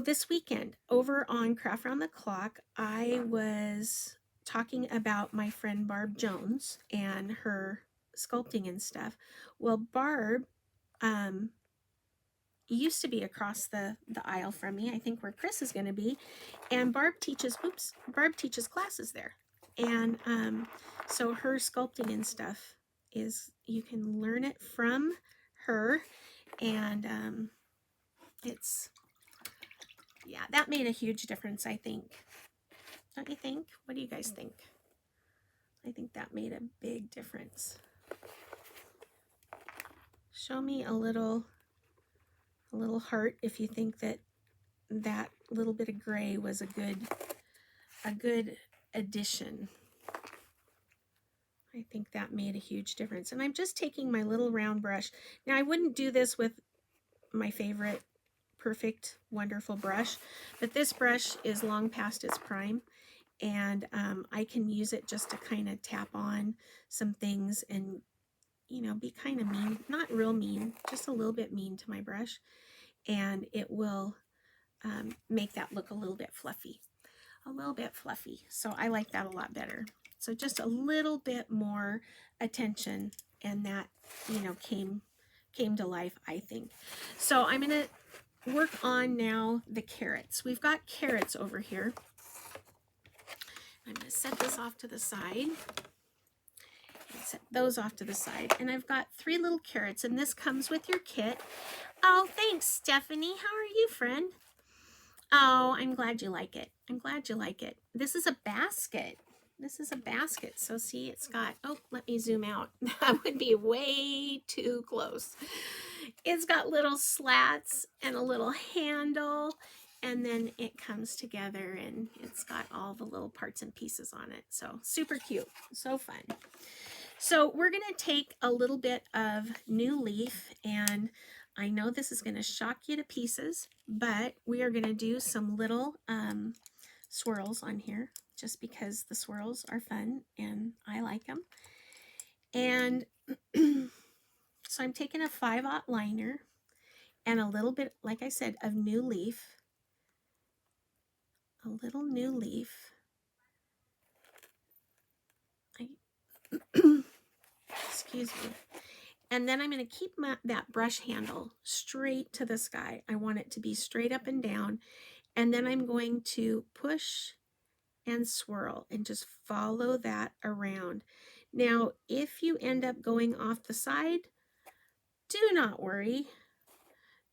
[SPEAKER 1] this weekend over on Craft Round the Clock, I was talking about my friend Barb Jones and her sculpting and stuff. Well, Barb used to be across the aisle from me, I think where Chris is going to be, and Barb teaches classes there. And so her sculpting and stuff is, you can learn it from her, and it's, yeah, that made a huge difference, I think. Don't you think? What do you guys think? I think that made a big difference. Show me a little heart if you think that little bit of gray was a good addition. I think that made a huge difference. And I'm just taking my little round brush. Now I wouldn't do this with my favorite perfect wonderful brush, but this brush is long past its prime, and I can use it just to kind of tap on some things and, you know, be kind of mean, not real mean, just a little bit mean to my brush, and it will make that look a little bit fluffy. So I like that a lot better. So just a little bit more attention, and that, you know, came to life, I think. So I'm going to work on now the carrots. We've got carrots over here. I'm going to set this off to the side. Set those off to the side. And I've got 3 little carrots, and this comes with your kit. Oh, thanks, Stephanie. How are you, friend? Oh, I'm glad you like it. I'm glad you like it. This is a basket. So see, it's got, oh, let me zoom out. That would be way too close. It's got little slats and a little handle, and then it comes together, and it's got all the little parts and pieces on it. So super cute, so fun. So we're going to take a little bit of new leaf, and I know this is going to shock you to pieces, but we are going to do some little swirls on here, just because the swirls are fun and I like them. And so I'm taking a 5/0 liner and a little bit, like I said, of new leaf. A little new leaf. Excuse me. And then I'm going to keep that brush handle straight to the sky. I want it to be straight up and down. And then I'm going to push and swirl and just follow that around. Now, if you end up going off the side, do not worry.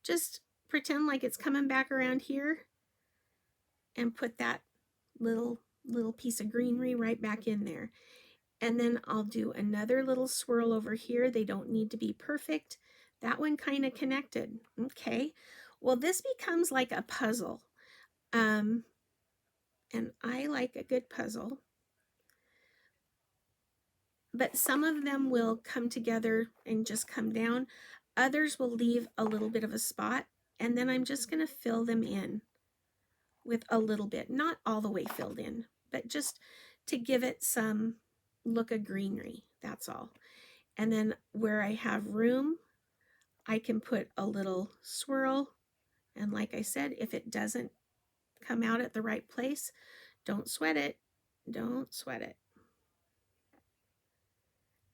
[SPEAKER 1] Just pretend like it's coming back around here and put that little piece of greenery right back in there. And then I'll do another little swirl over here. They don't need to be perfect. That one kind of connected. Okay. Well, this becomes like a puzzle. And I like a good puzzle. But some of them will come together and just come down. Others will leave a little bit of a spot. And then I'm just going to fill them in with a little bit. Not all the way filled in, but just to give it some look of greenery. That's all. And then where I have room, I can put a little swirl. And like I said, if it doesn't come out at the right place, don't sweat it. Don't sweat it.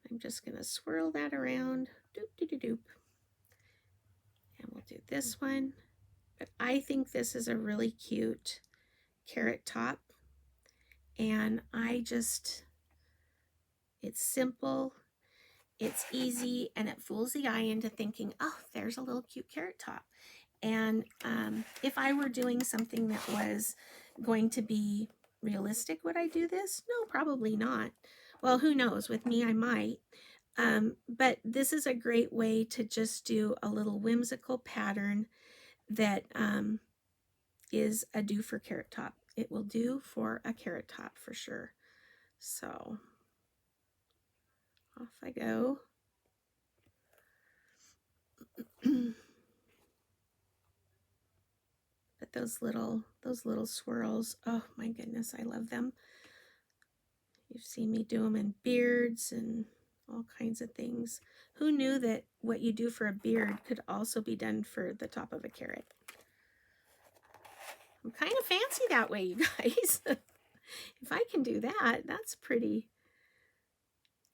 [SPEAKER 1] I'm just going to swirl that around. Doop, doop, doop, doop. And we'll do this one. But I think this is a really cute carrot top. And it's simple, it's easy, and it fools the eye into thinking, oh, there's a little cute carrot top. And if I were doing something that was going to be realistic, would I do this? No, probably not. Well, who knows? With me, I might. But this is a great way to just do a little whimsical pattern that is a do for carrot top. It will do for a carrot top for sure. So off I go. But those little swirls, oh my goodness, I love them. You've seen me do them in beards and all kinds of things. Who knew that what you do for a beard could also be done for the top of a carrot? I'm kind of fancy that way, you guys. If I can do that, that's pretty.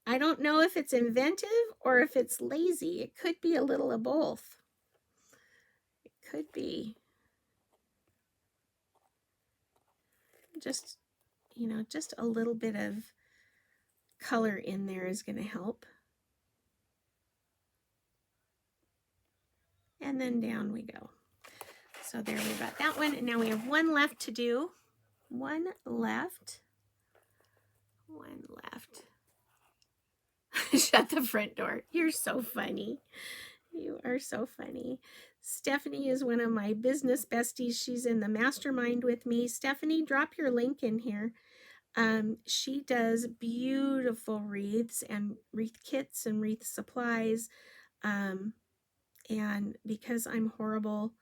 [SPEAKER 1] I don't know if it's inventive or if it's lazy. It could be a little of both. It could be. Just, just a little bit of color in there is going to help. And then down we go. So there we got that one. And now we have one left to do. One left. Shut the front door. You're so funny. You are so funny. Stephanie is one of my business besties. She's in the mastermind with me. Stephanie, drop your link in here. She does beautiful wreaths and wreath kits and wreath supplies. And because I'm horrible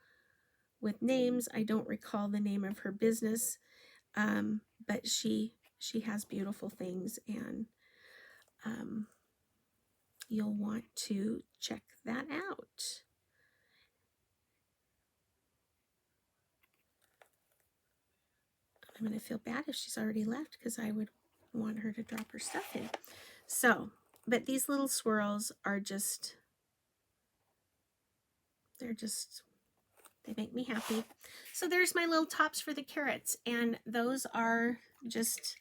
[SPEAKER 1] with names, I don't recall the name of her business. But she has beautiful things, and you'll want to check that out. I'm going to feel bad if she's already left because I would want her to drop her stuff in. So, but these little swirls are just, they make me happy. So there's my little tops for the carrots, and those are just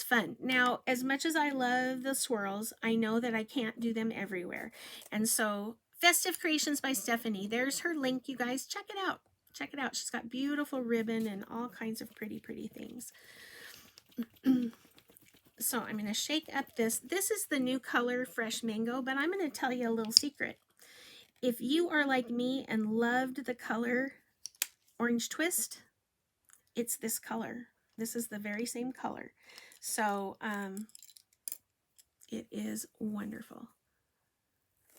[SPEAKER 1] fun. Now, as much as I love the swirls, I know that I can't do them everywhere. And so Festive Creations by Stephanie, there's her link, you guys. Check it out. Check it out. She's got beautiful ribbon and all kinds of pretty things. So I'm going to shake up this. This is the new color, Fresh Mango, but I'm going to tell you a little secret. If you are like me and loved the color Orange Twist, it's this color. This is the very same color. So it is wonderful.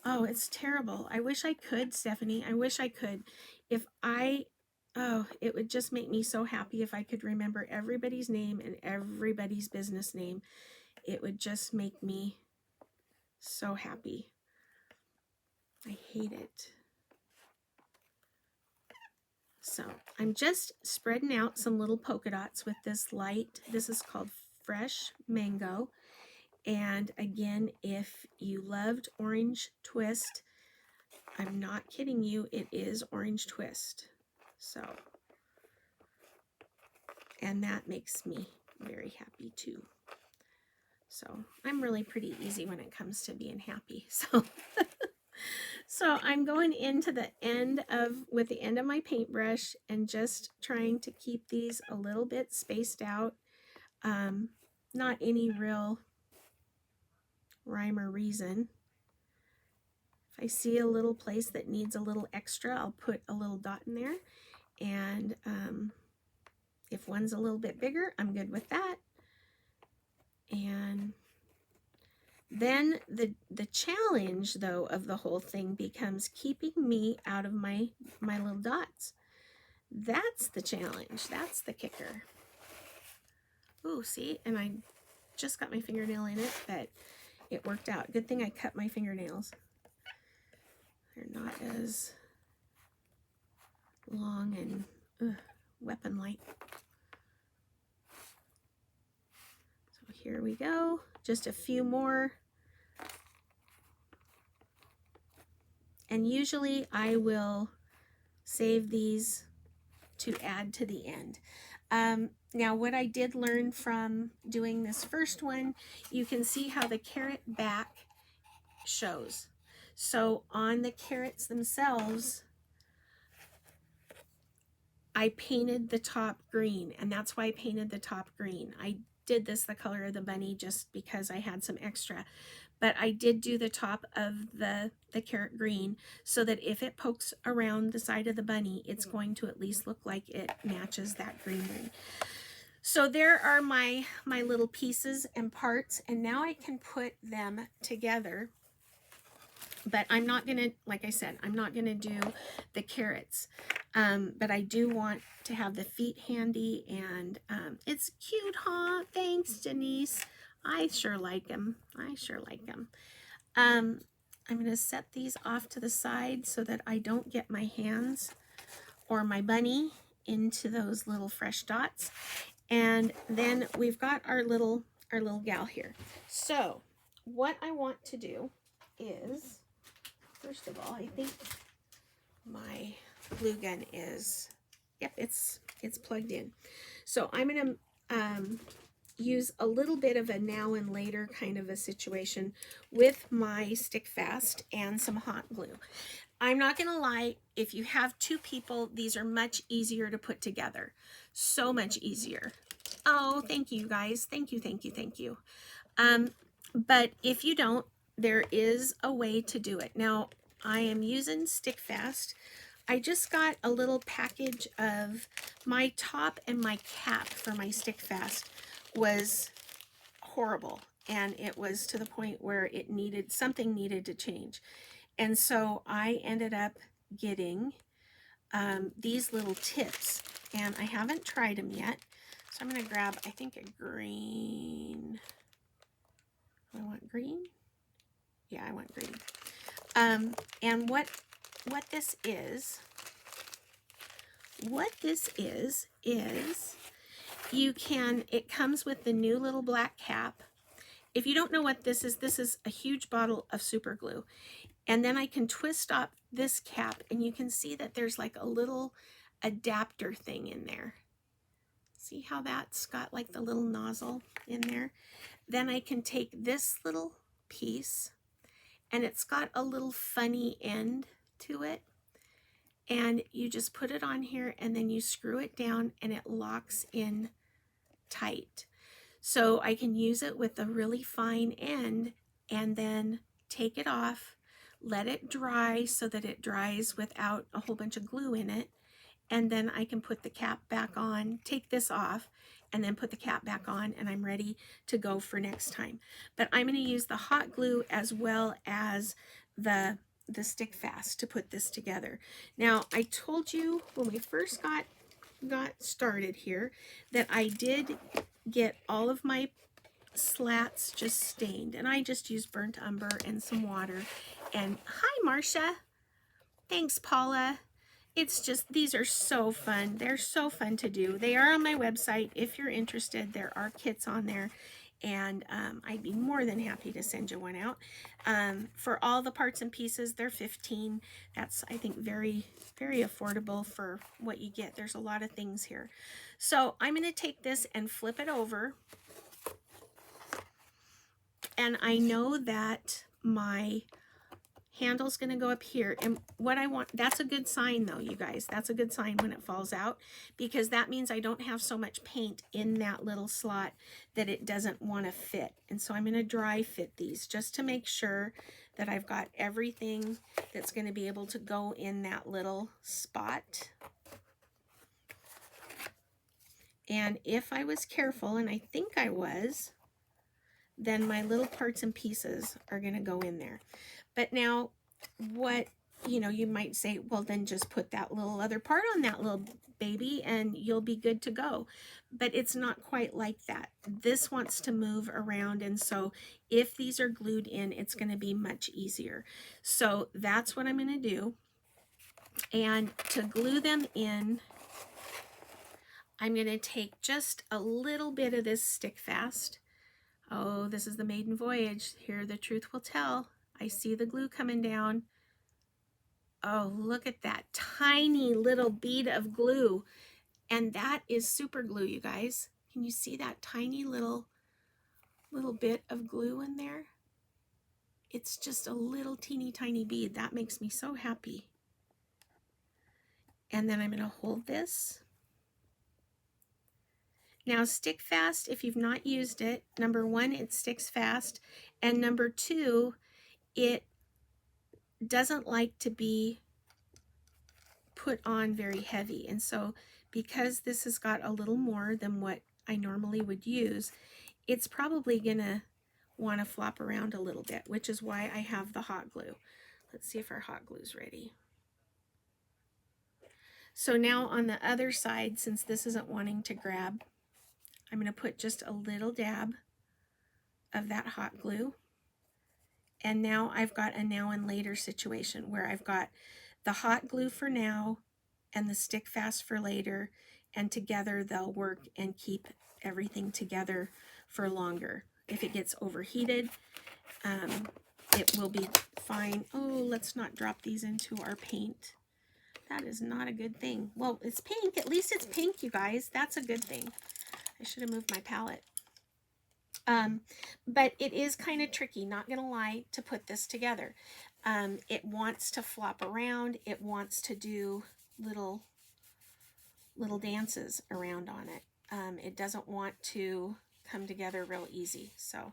[SPEAKER 1] Oh, it's terrible. I wish I could, Stephanie. I wish I could. It would just make me so happy if I could remember everybody's name and everybody's business name. It would just make me so happy. I hate it. So I'm just spreading out some little polka dots with this light. This is called Fresh Mango. And again, if you loved Orange Twist, I'm not kidding you, it is Orange Twist. So, and that makes me very happy too. So I'm really pretty easy when it comes to being happy. So So I'm going into the end of, with the end of my paintbrush and just trying to keep these a little bit spaced out. Not any real rhyme or reason. If I see a little place that needs a little extra, I'll put a little dot in there. And if one's a little bit bigger, I'm good with that. And then the challenge, though, of the whole thing becomes keeping me out of my little dots. That's the challenge. That's the kicker. Ooh, see? And I just got my fingernail in it, but it worked out. Good thing I cut my fingernails. They're not as long and weapon-like. So here we go. Just a few more. And usually I will save these to add to the end. Now what I did learn from doing this first one, you can see how the carrot back shows. So on the carrots themselves, I painted the top green, and that's why I painted the top green. I did this the color of the bunny just because I had some extra. But I did do the top of the carrot green so that if it pokes around the side of the bunny, it's going to at least look like it matches that greenery. So there are my little pieces and parts, and now I can put them together. But I'm not gonna, like I said, I'm not gonna do the carrots. But I do want to have the feet handy, and it's cute, huh? Thanks, Denise. I sure like them. I sure like them. I'm going to set these off to the side so that I don't get my hands or my bunny into those little fresh dots. And then we've got our little gal here. So what I want to do is, first of all, I think my glue gun is, yep, it's plugged in. So I'm going to use a little bit of a now and later kind of a situation with my stick fast and some hot glue. I'm not gonna lie, if you have two people, these are much easier to put together. So much easier. Oh, thank you guys. Thank you, thank you, thank you. But if you don't, there is a way to do it. Now, I am using stick fast. I just got a little package of my top, and my cap for my stick fast was horrible, and it was to the point where it needed, something needed to change. And so I ended up getting these little tips, and I haven't tried them yet. So I'm going to grab, I think, a green. I want green. Yeah, I want green. And what this is you can, it comes with the new little black cap. If you don't know what this is a huge bottle of super glue. And then I can twist up this cap, and you can see that there's like a little adapter thing in there. See how that's got like the little nozzle in there? Then I can take this little piece, and it's got a little funny end to it. And you just put it on here, and then you screw it down, and it locks in tight. So I can use it with a really fine end, and then take it off, let it dry so that it dries without a whole bunch of glue in it, and then I can put the cap back on, take this off, and then put the cap back on, and I'm ready to go for next time. But I'm going to use the hot glue as well as the stick fast to put this together. Now, I told you when we first got started here that I did get all of my slats just stained, and I just used burnt umber and some water. And hi, Marcia. Thanks, Paula. It's just, these are so fun. They're so fun to do. They are on my website. If you're interested, there are kits on there, and I'd be more than happy to send you one out. For all the parts and pieces, they're $15. That's, I think, very, very affordable for what you get. There's a lot of things here. So I'm going to take this and flip it over. And I know that my handle's going to go up here. And what I want, that's a good sign though, you guys. That's a good sign when it falls out, because that means I don't have so much paint in that little slot that it doesn't want to fit. And so I'm going to dry fit these just to make sure that I've got everything that's going to be able to go in that little spot. And if I was careful, and I think I was, then my little parts and pieces are going to go in there. But now what, you know, you might say, well, then just put that little other part on that little baby and you'll be good to go. But it's not quite like that. This wants to move around, and so if these are glued in, it's going to be much easier. So that's what I'm going to do. And to glue them in, I'm going to take just a little bit of this stick fast. Oh, this is the maiden voyage. Here the truth will tell. I see the glue coming down. Oh, look at that tiny little bead of glue. And that is super glue, you guys. Can you see that tiny little bit of glue in there? It's just a little teeny tiny bead. That makes me so happy. And then I'm going to hold this. Now stick fast, if you've not used it, number one, it sticks fast. And number two, it doesn't like to be put on very heavy. And so because this has got a little more than what I normally would use, it's probably gonna want to flop around a little bit, which is why I have the hot glue. Let's see if our hot glue's ready. So now on the other side, since this isn't wanting to grab, I'm going to put just a little dab of that hot glue. And now I've got a now and later situation where I've got the hot glue for now and the stick fast for later, and together they'll work and keep everything together for longer. If it gets overheated, it will be fine. Oh, let's not drop these into our paint. That is not a good thing. Well, it's pink. At least it's pink, you guys. That's a good thing. I should have moved my palette. But it is kind of tricky, not gonna lie, to put this together. It wants to flop around. It wants to do little dances around on it. It doesn't want to come together real easy. So,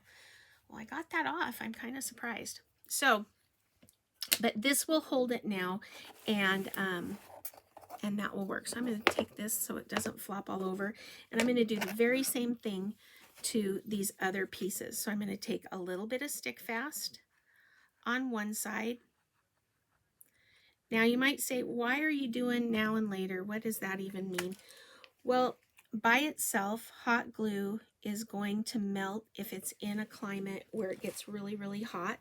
[SPEAKER 1] well, I got that off. I'm kind of surprised. So, but this will hold it now, and that will work. So I'm going to take this so it doesn't flop all over, and I'm going to do the very same thing to these other pieces. So I'm going to take a little bit of stick fast on one side. Now you might say, why are you doing now and later? What does that even mean? Well, by itself, hot glue is going to melt if it's in a climate where it gets really, really hot,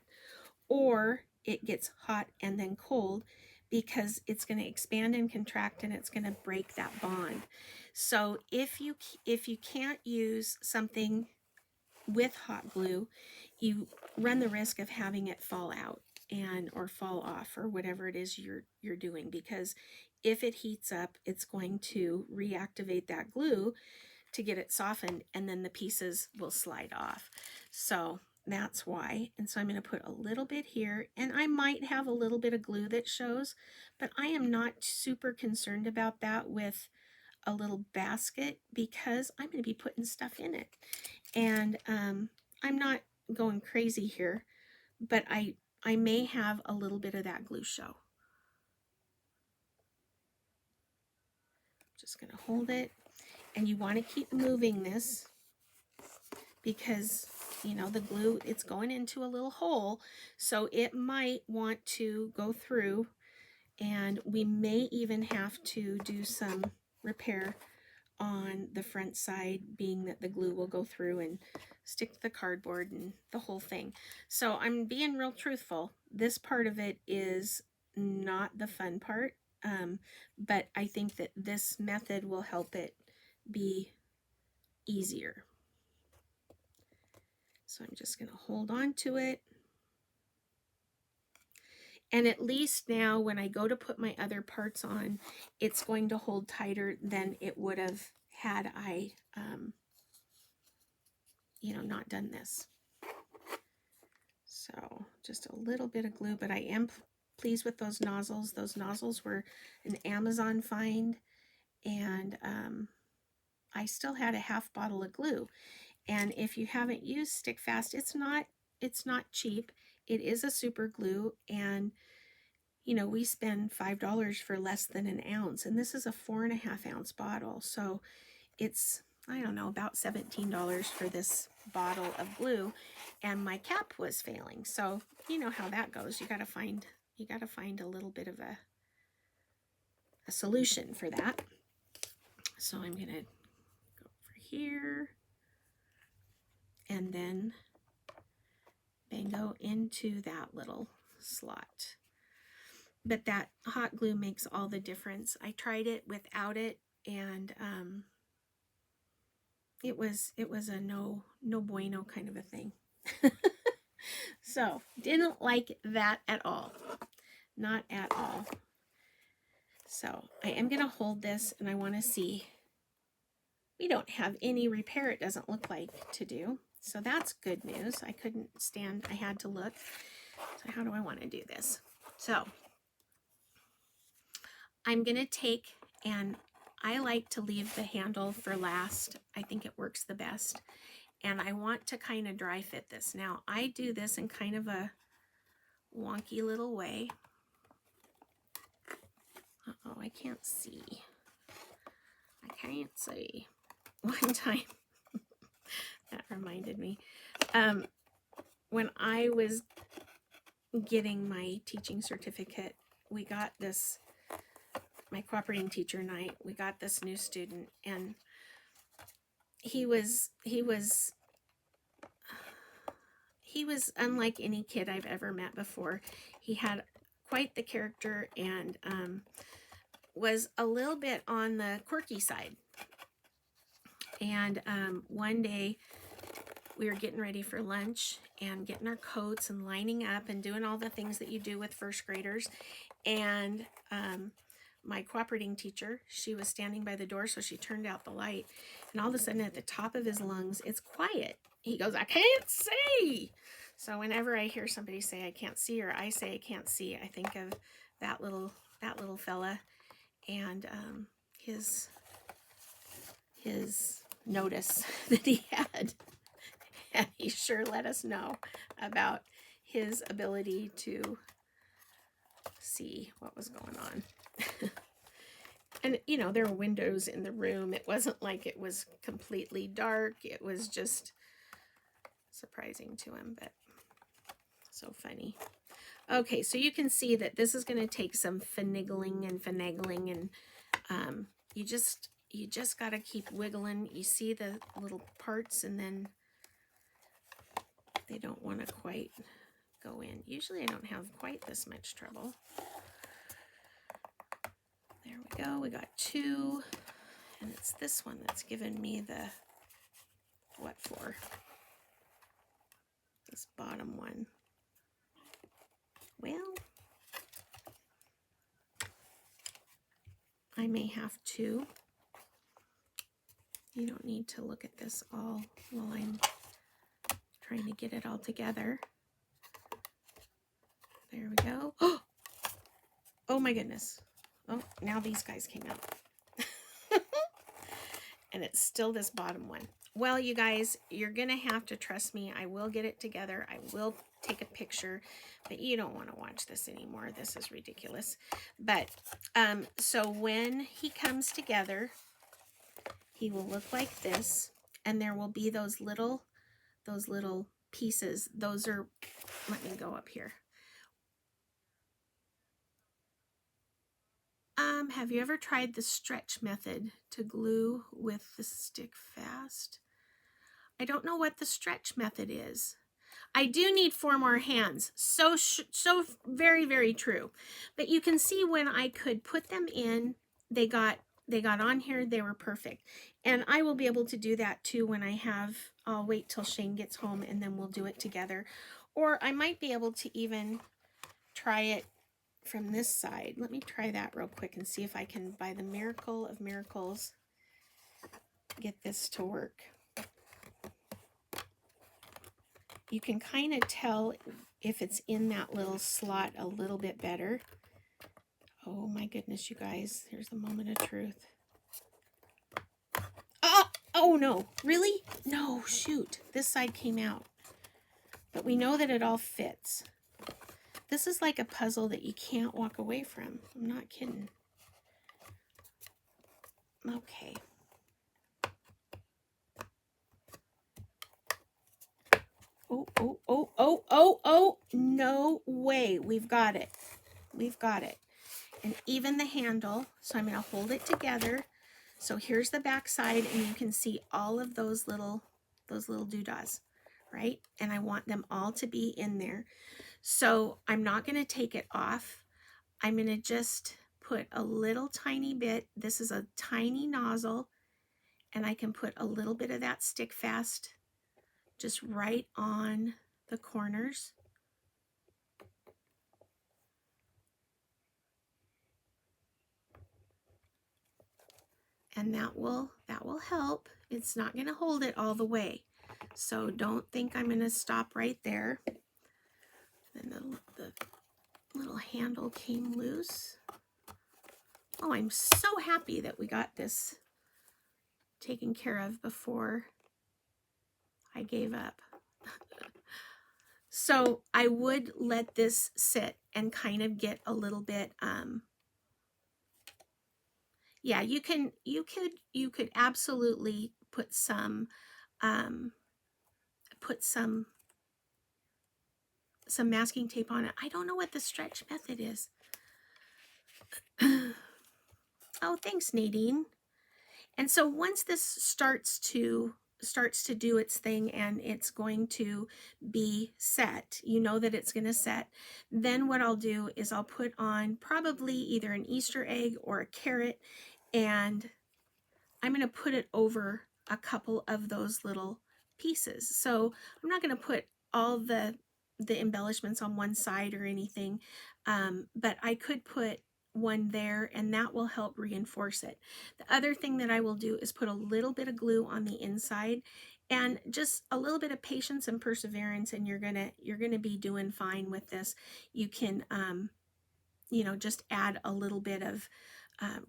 [SPEAKER 1] or it gets hot and then cold, because it's going to expand and contract and it's going to break that bond. So if you can't use something with hot glue, you run the risk of having it fall out or fall off, or whatever it is you're doing, because if it heats up, it's going to reactivate that glue to get it softened, and then the pieces will slide off. So that's why. And so I'm going to put a little bit here, and I might have a little bit of glue that shows, but I am not super concerned about that with a little basket, because I'm going to be putting stuff in it. And I'm not going crazy here, but I may have a little bit of that glue show. Just going to hold it, and you want to keep moving this, because you know the glue, it's going into a little hole, so it might want to go through, and we may even have to do some repair on the front side, being that the glue will go through and stick to the cardboard and the whole thing. So I'm being real truthful. This part of it is not the fun part, but I think that this method will help it be easier. So I'm just going to hold on to it. And at least now when I go to put my other parts on, it's going to hold tighter than it would have had I, you know, not done this. So just a little bit of glue, but I am pleased with those nozzles. Those nozzles were an Amazon find, and I still had a half bottle of glue. And if you haven't used Stick Fast, it's not cheap. It is a super glue, and you know, we spend $5 for less than an ounce, and this is a 4.5 ounce bottle. So it's, I don't know, about $17 for this bottle of glue, and my cap was failing. So you know how that goes. You got to find a little bit of a solution for that. So I'm going to go over here and then go into that little slot. But that hot glue makes all the difference. I tried it without it, and it was a no bueno kind of a thing. So didn't like that at all, not at all. So I am going to hold this, and I want to see. We don't have any repair, it doesn't look like, to do. So that's good news. I couldn't stand, I had to look. So how do I want to do this? So I'm going to take, and I like to leave the handle for last. I think it works the best. And I want to kind of dry fit this. Now I do this in kind of a wonky little way. Uh-oh, I can't see. I can't see. One time, that reminded me, when I was getting my teaching certificate, we got this, my cooperating teacher and I, we got this new student, and he was unlike any kid I've ever met before. He had quite the character, and was a little bit on the quirky side. And one day we were getting ready for lunch and getting our coats and lining up and doing all the things that you do with first graders. And my cooperating teacher, she was standing by the door, so she turned out the light. And all of a sudden, at the top of his lungs, it's quiet. He goes, "I can't see." So whenever I hear somebody say I can't see, or I say I can't see, I think of that little fella and his notice that he had. And he sure let us know about his ability to see what was going on. And, you know, there were windows in the room. It wasn't like it was completely dark. It was just surprising to him, but so funny. Okay, so you can see that this is going to take some finagling, and you just got to keep wiggling. You see the little parts, and then they don't want to quite go in. Usually I don't have quite this much trouble. There we go. We got two, and it's this one that's given me the what for. This bottom one. Well, I may have to. You don't need to look at this all while I'm trying to get it all together. There we go. Oh my goodness. Oh, now these guys came out. And it's still this bottom one. Well, you guys, you're going to have to trust me. I will get it together. I will take a picture, but you don't want to watch this anymore. This is ridiculous. But so when he comes together, he will look like this, and there will be those little pieces. Those are, let me go up here. Have you ever tried the stretch method to glue with the Stick Fast? I don't know what the stretch method is. I do need 4 more hands. So very, very true. But you can see when I could put them in, they got on here, they were perfect. And I will be able to do that too when I'll wait till Shane gets home, and then we'll do it together. Or I might be able to even try it from this side. Let me try that real quick and see if I can, by the miracle of miracles, get this to work. You can kind of tell if it's in that little slot a little bit better. Oh my goodness, you guys, here's the moment of truth. Oh no, really? No, shoot, this side came out. But we know that it all fits. This is like a puzzle that you can't walk away from. I'm not kidding. Okay. Oh, no way. We've got it. We've got it. And even the handle. So I'm going to hold it together. So here's the back side, and you can see all of those little doodahs, right? And I want them all to be in there. So I'm not going to take it off. I'm going to just put a little tiny bit. This is a tiny nozzle, and I can put a little bit of that stick fast just right on the corners. And that will help. It's not going to hold it all the way. So don't think I'm going to stop right there. And the little handle came loose. Oh, I'm so happy that we got this taken care of before I gave up. So I would let this sit and kind of get a little bit, yeah, you could absolutely put some masking tape on it. I don't know what the stretch method is. Oh, thanks, Nadine. And so once this starts to do its thing and it's going to be set, you know that it's going to set, then what I'll do is I'll put on probably either an Easter egg or a carrot, and I'm going to put it over a couple of those little pieces. So I'm not going to put all the embellishments on one side or anything, but I could put one there, and that will help reinforce it. The other thing that I will do is put a little bit of glue on the inside, and just a little bit of patience and perseverance, and you're gonna be doing fine with this. You can you know, just add a little bit of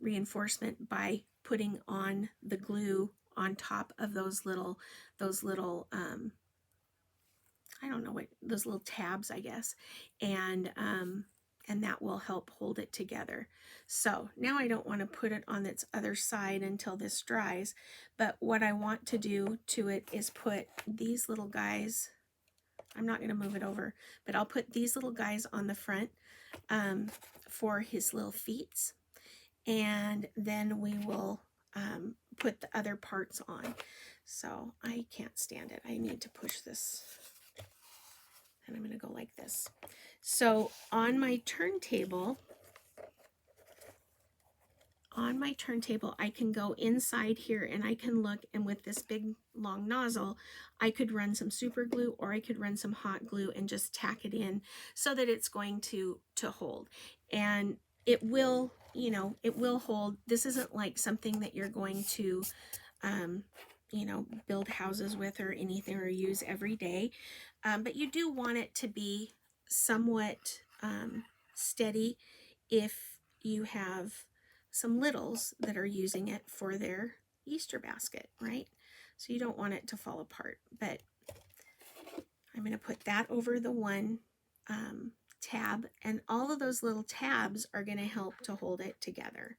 [SPEAKER 1] reinforcement by putting on the glue on top of those little I don't know what, those little tabs, I guess, and that will help hold it together. So now I don't want to put it on its other side until this dries, but what I want to do to it is put these little guys, I'm not going to move it over, but I'll put these little guys on the front for his little feet, and then we will put the other parts on. So I can't stand it. I need to push this, and I'm going to go like this. So on my turntable, I can go inside here and I can look, and with this big long nozzle, I could run some super glue, or I could run some hot glue and just tack it in so that it's going to hold. And it will, you know, it will hold. This isn't like something that you're going to, you know, build houses with or anything, or use every day. But you do want it to be somewhat steady if you have some littles that are using it for their Easter basket, right? So you don't want it to fall apart. But I'm going to put that over the one tab, and all of those little tabs are going to help to hold it together.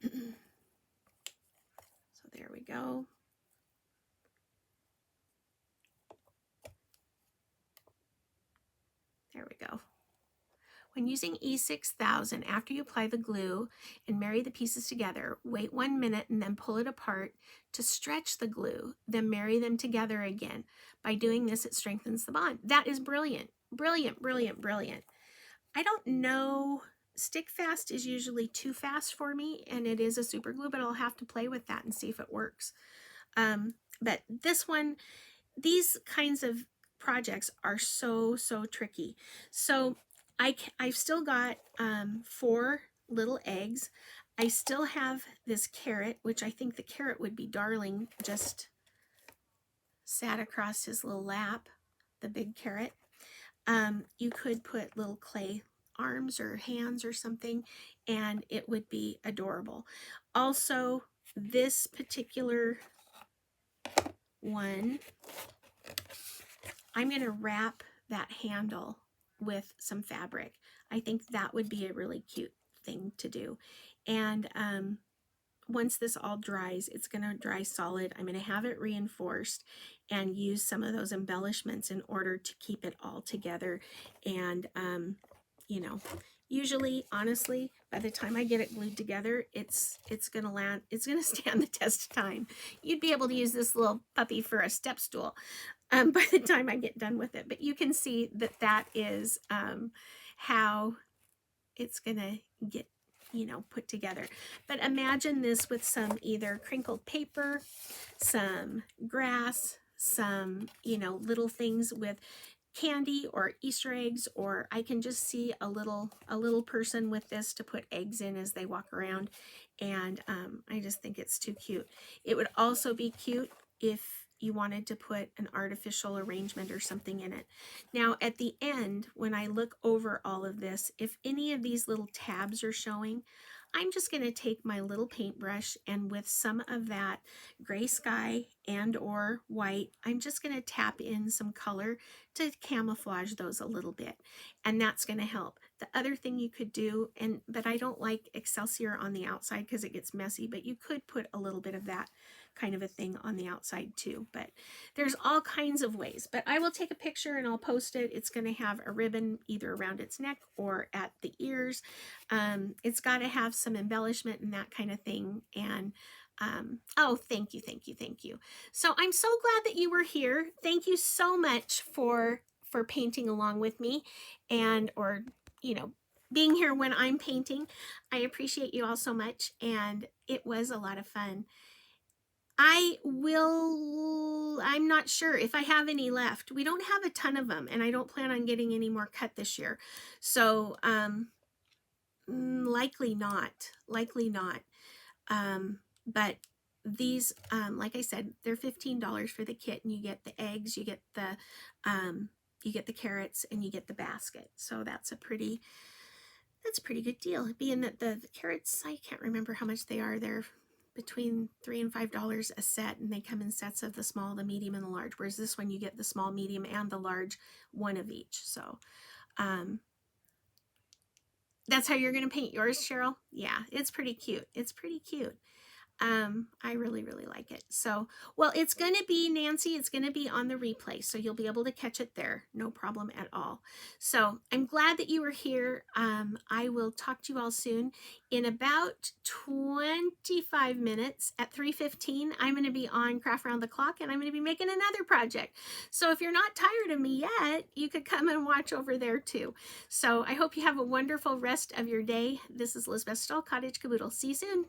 [SPEAKER 1] So there we go. There we go. When using E6000, after you apply the glue and marry the pieces together, wait 1 minute and then pull it apart to stretch the glue, then marry them together again. By doing this, it strengthens the bond. That is brilliant. Brilliant, brilliant, brilliant. I don't know, stick fast is usually too fast for me, and it is a super glue, but I'll have to play with that and see if it works. But this one, these kinds of projects are so tricky. So I've still got 4 little eggs. I still have this carrot, which I think the carrot would be darling just sat across his little lap, the big carrot. You could put little clay arms or hands or something, and it would be adorable. Also, this particular one, I'm going to wrap that handle with some fabric. I think that would be a really cute thing to do. And once this all dries, it's going to dry solid. I'm going to have it reinforced and use some of those embellishments in order to keep it all together. And, you know, usually, honestly, by the time I get it glued together, it's going to land, it's going to stand the test of time. You'd be able to use this little puppy for a step stool by the time I get done with it. But you can see that that is how it's going to get, you know, put together. But imagine this with some either crinkled paper, some grass, some, you know, little things with candy or Easter eggs, or I can just see a little person with this to put eggs in as they walk around. And I just think it's too cute. It would also be cute if you wanted to put an artificial arrangement or something in it. Now at the end, when I look over all of this, if any of these little tabs are showing, I'm just going to take my little paintbrush, and with some of that gray sky and or white, I'm just going to tap in some color to camouflage those a little bit, and that's going to help. The other thing you could do, but I don't like Excelsior on the outside because it gets messy, but you could put a little bit of that kind of a thing on the outside too. But there's all kinds of ways. But I will take a picture and I'll post it. It's going to have a ribbon either around its neck or at the ears. It's got to have some embellishment and that kind of thing. And oh, thank you, thank you, thank you. So I'm so glad that you were here. Thank you so much for painting along with me, and or you know, being here when I'm painting. I appreciate you all so much, and it was a lot of fun. I'm not sure if I have any left. We don't have a ton of them, and I don't plan on getting any more cut this year. So, likely not. But these, like I said, they're $15 for the kit, and you get the eggs, you get the carrots, and you get the basket. So that's a pretty good deal. Being that the carrots, I can't remember how much they are. They're between $3 and $5 a set, and they come in sets of the small, the medium, and the large. Whereas this one, you get the small, medium, and the large, one of each. So, that's how you're going to paint yours, Cheryl? Yeah, it's pretty cute. It's pretty cute. I really, really like it. So, well, it's going to be, Nancy, it's going to be on the replay, so you'll be able to catch it there. No problem at all. So I'm glad that you were here. I will talk to you all soon. In about 25 minutes at 3:15, I'm going to be on Craft Round the Clock, and I'm going to be making another project. So if you're not tired of me yet, you could come and watch over there too. So I hope you have a wonderful rest of your day. This is Elizabeth Stoll, Cottage Caboodle. See you soon.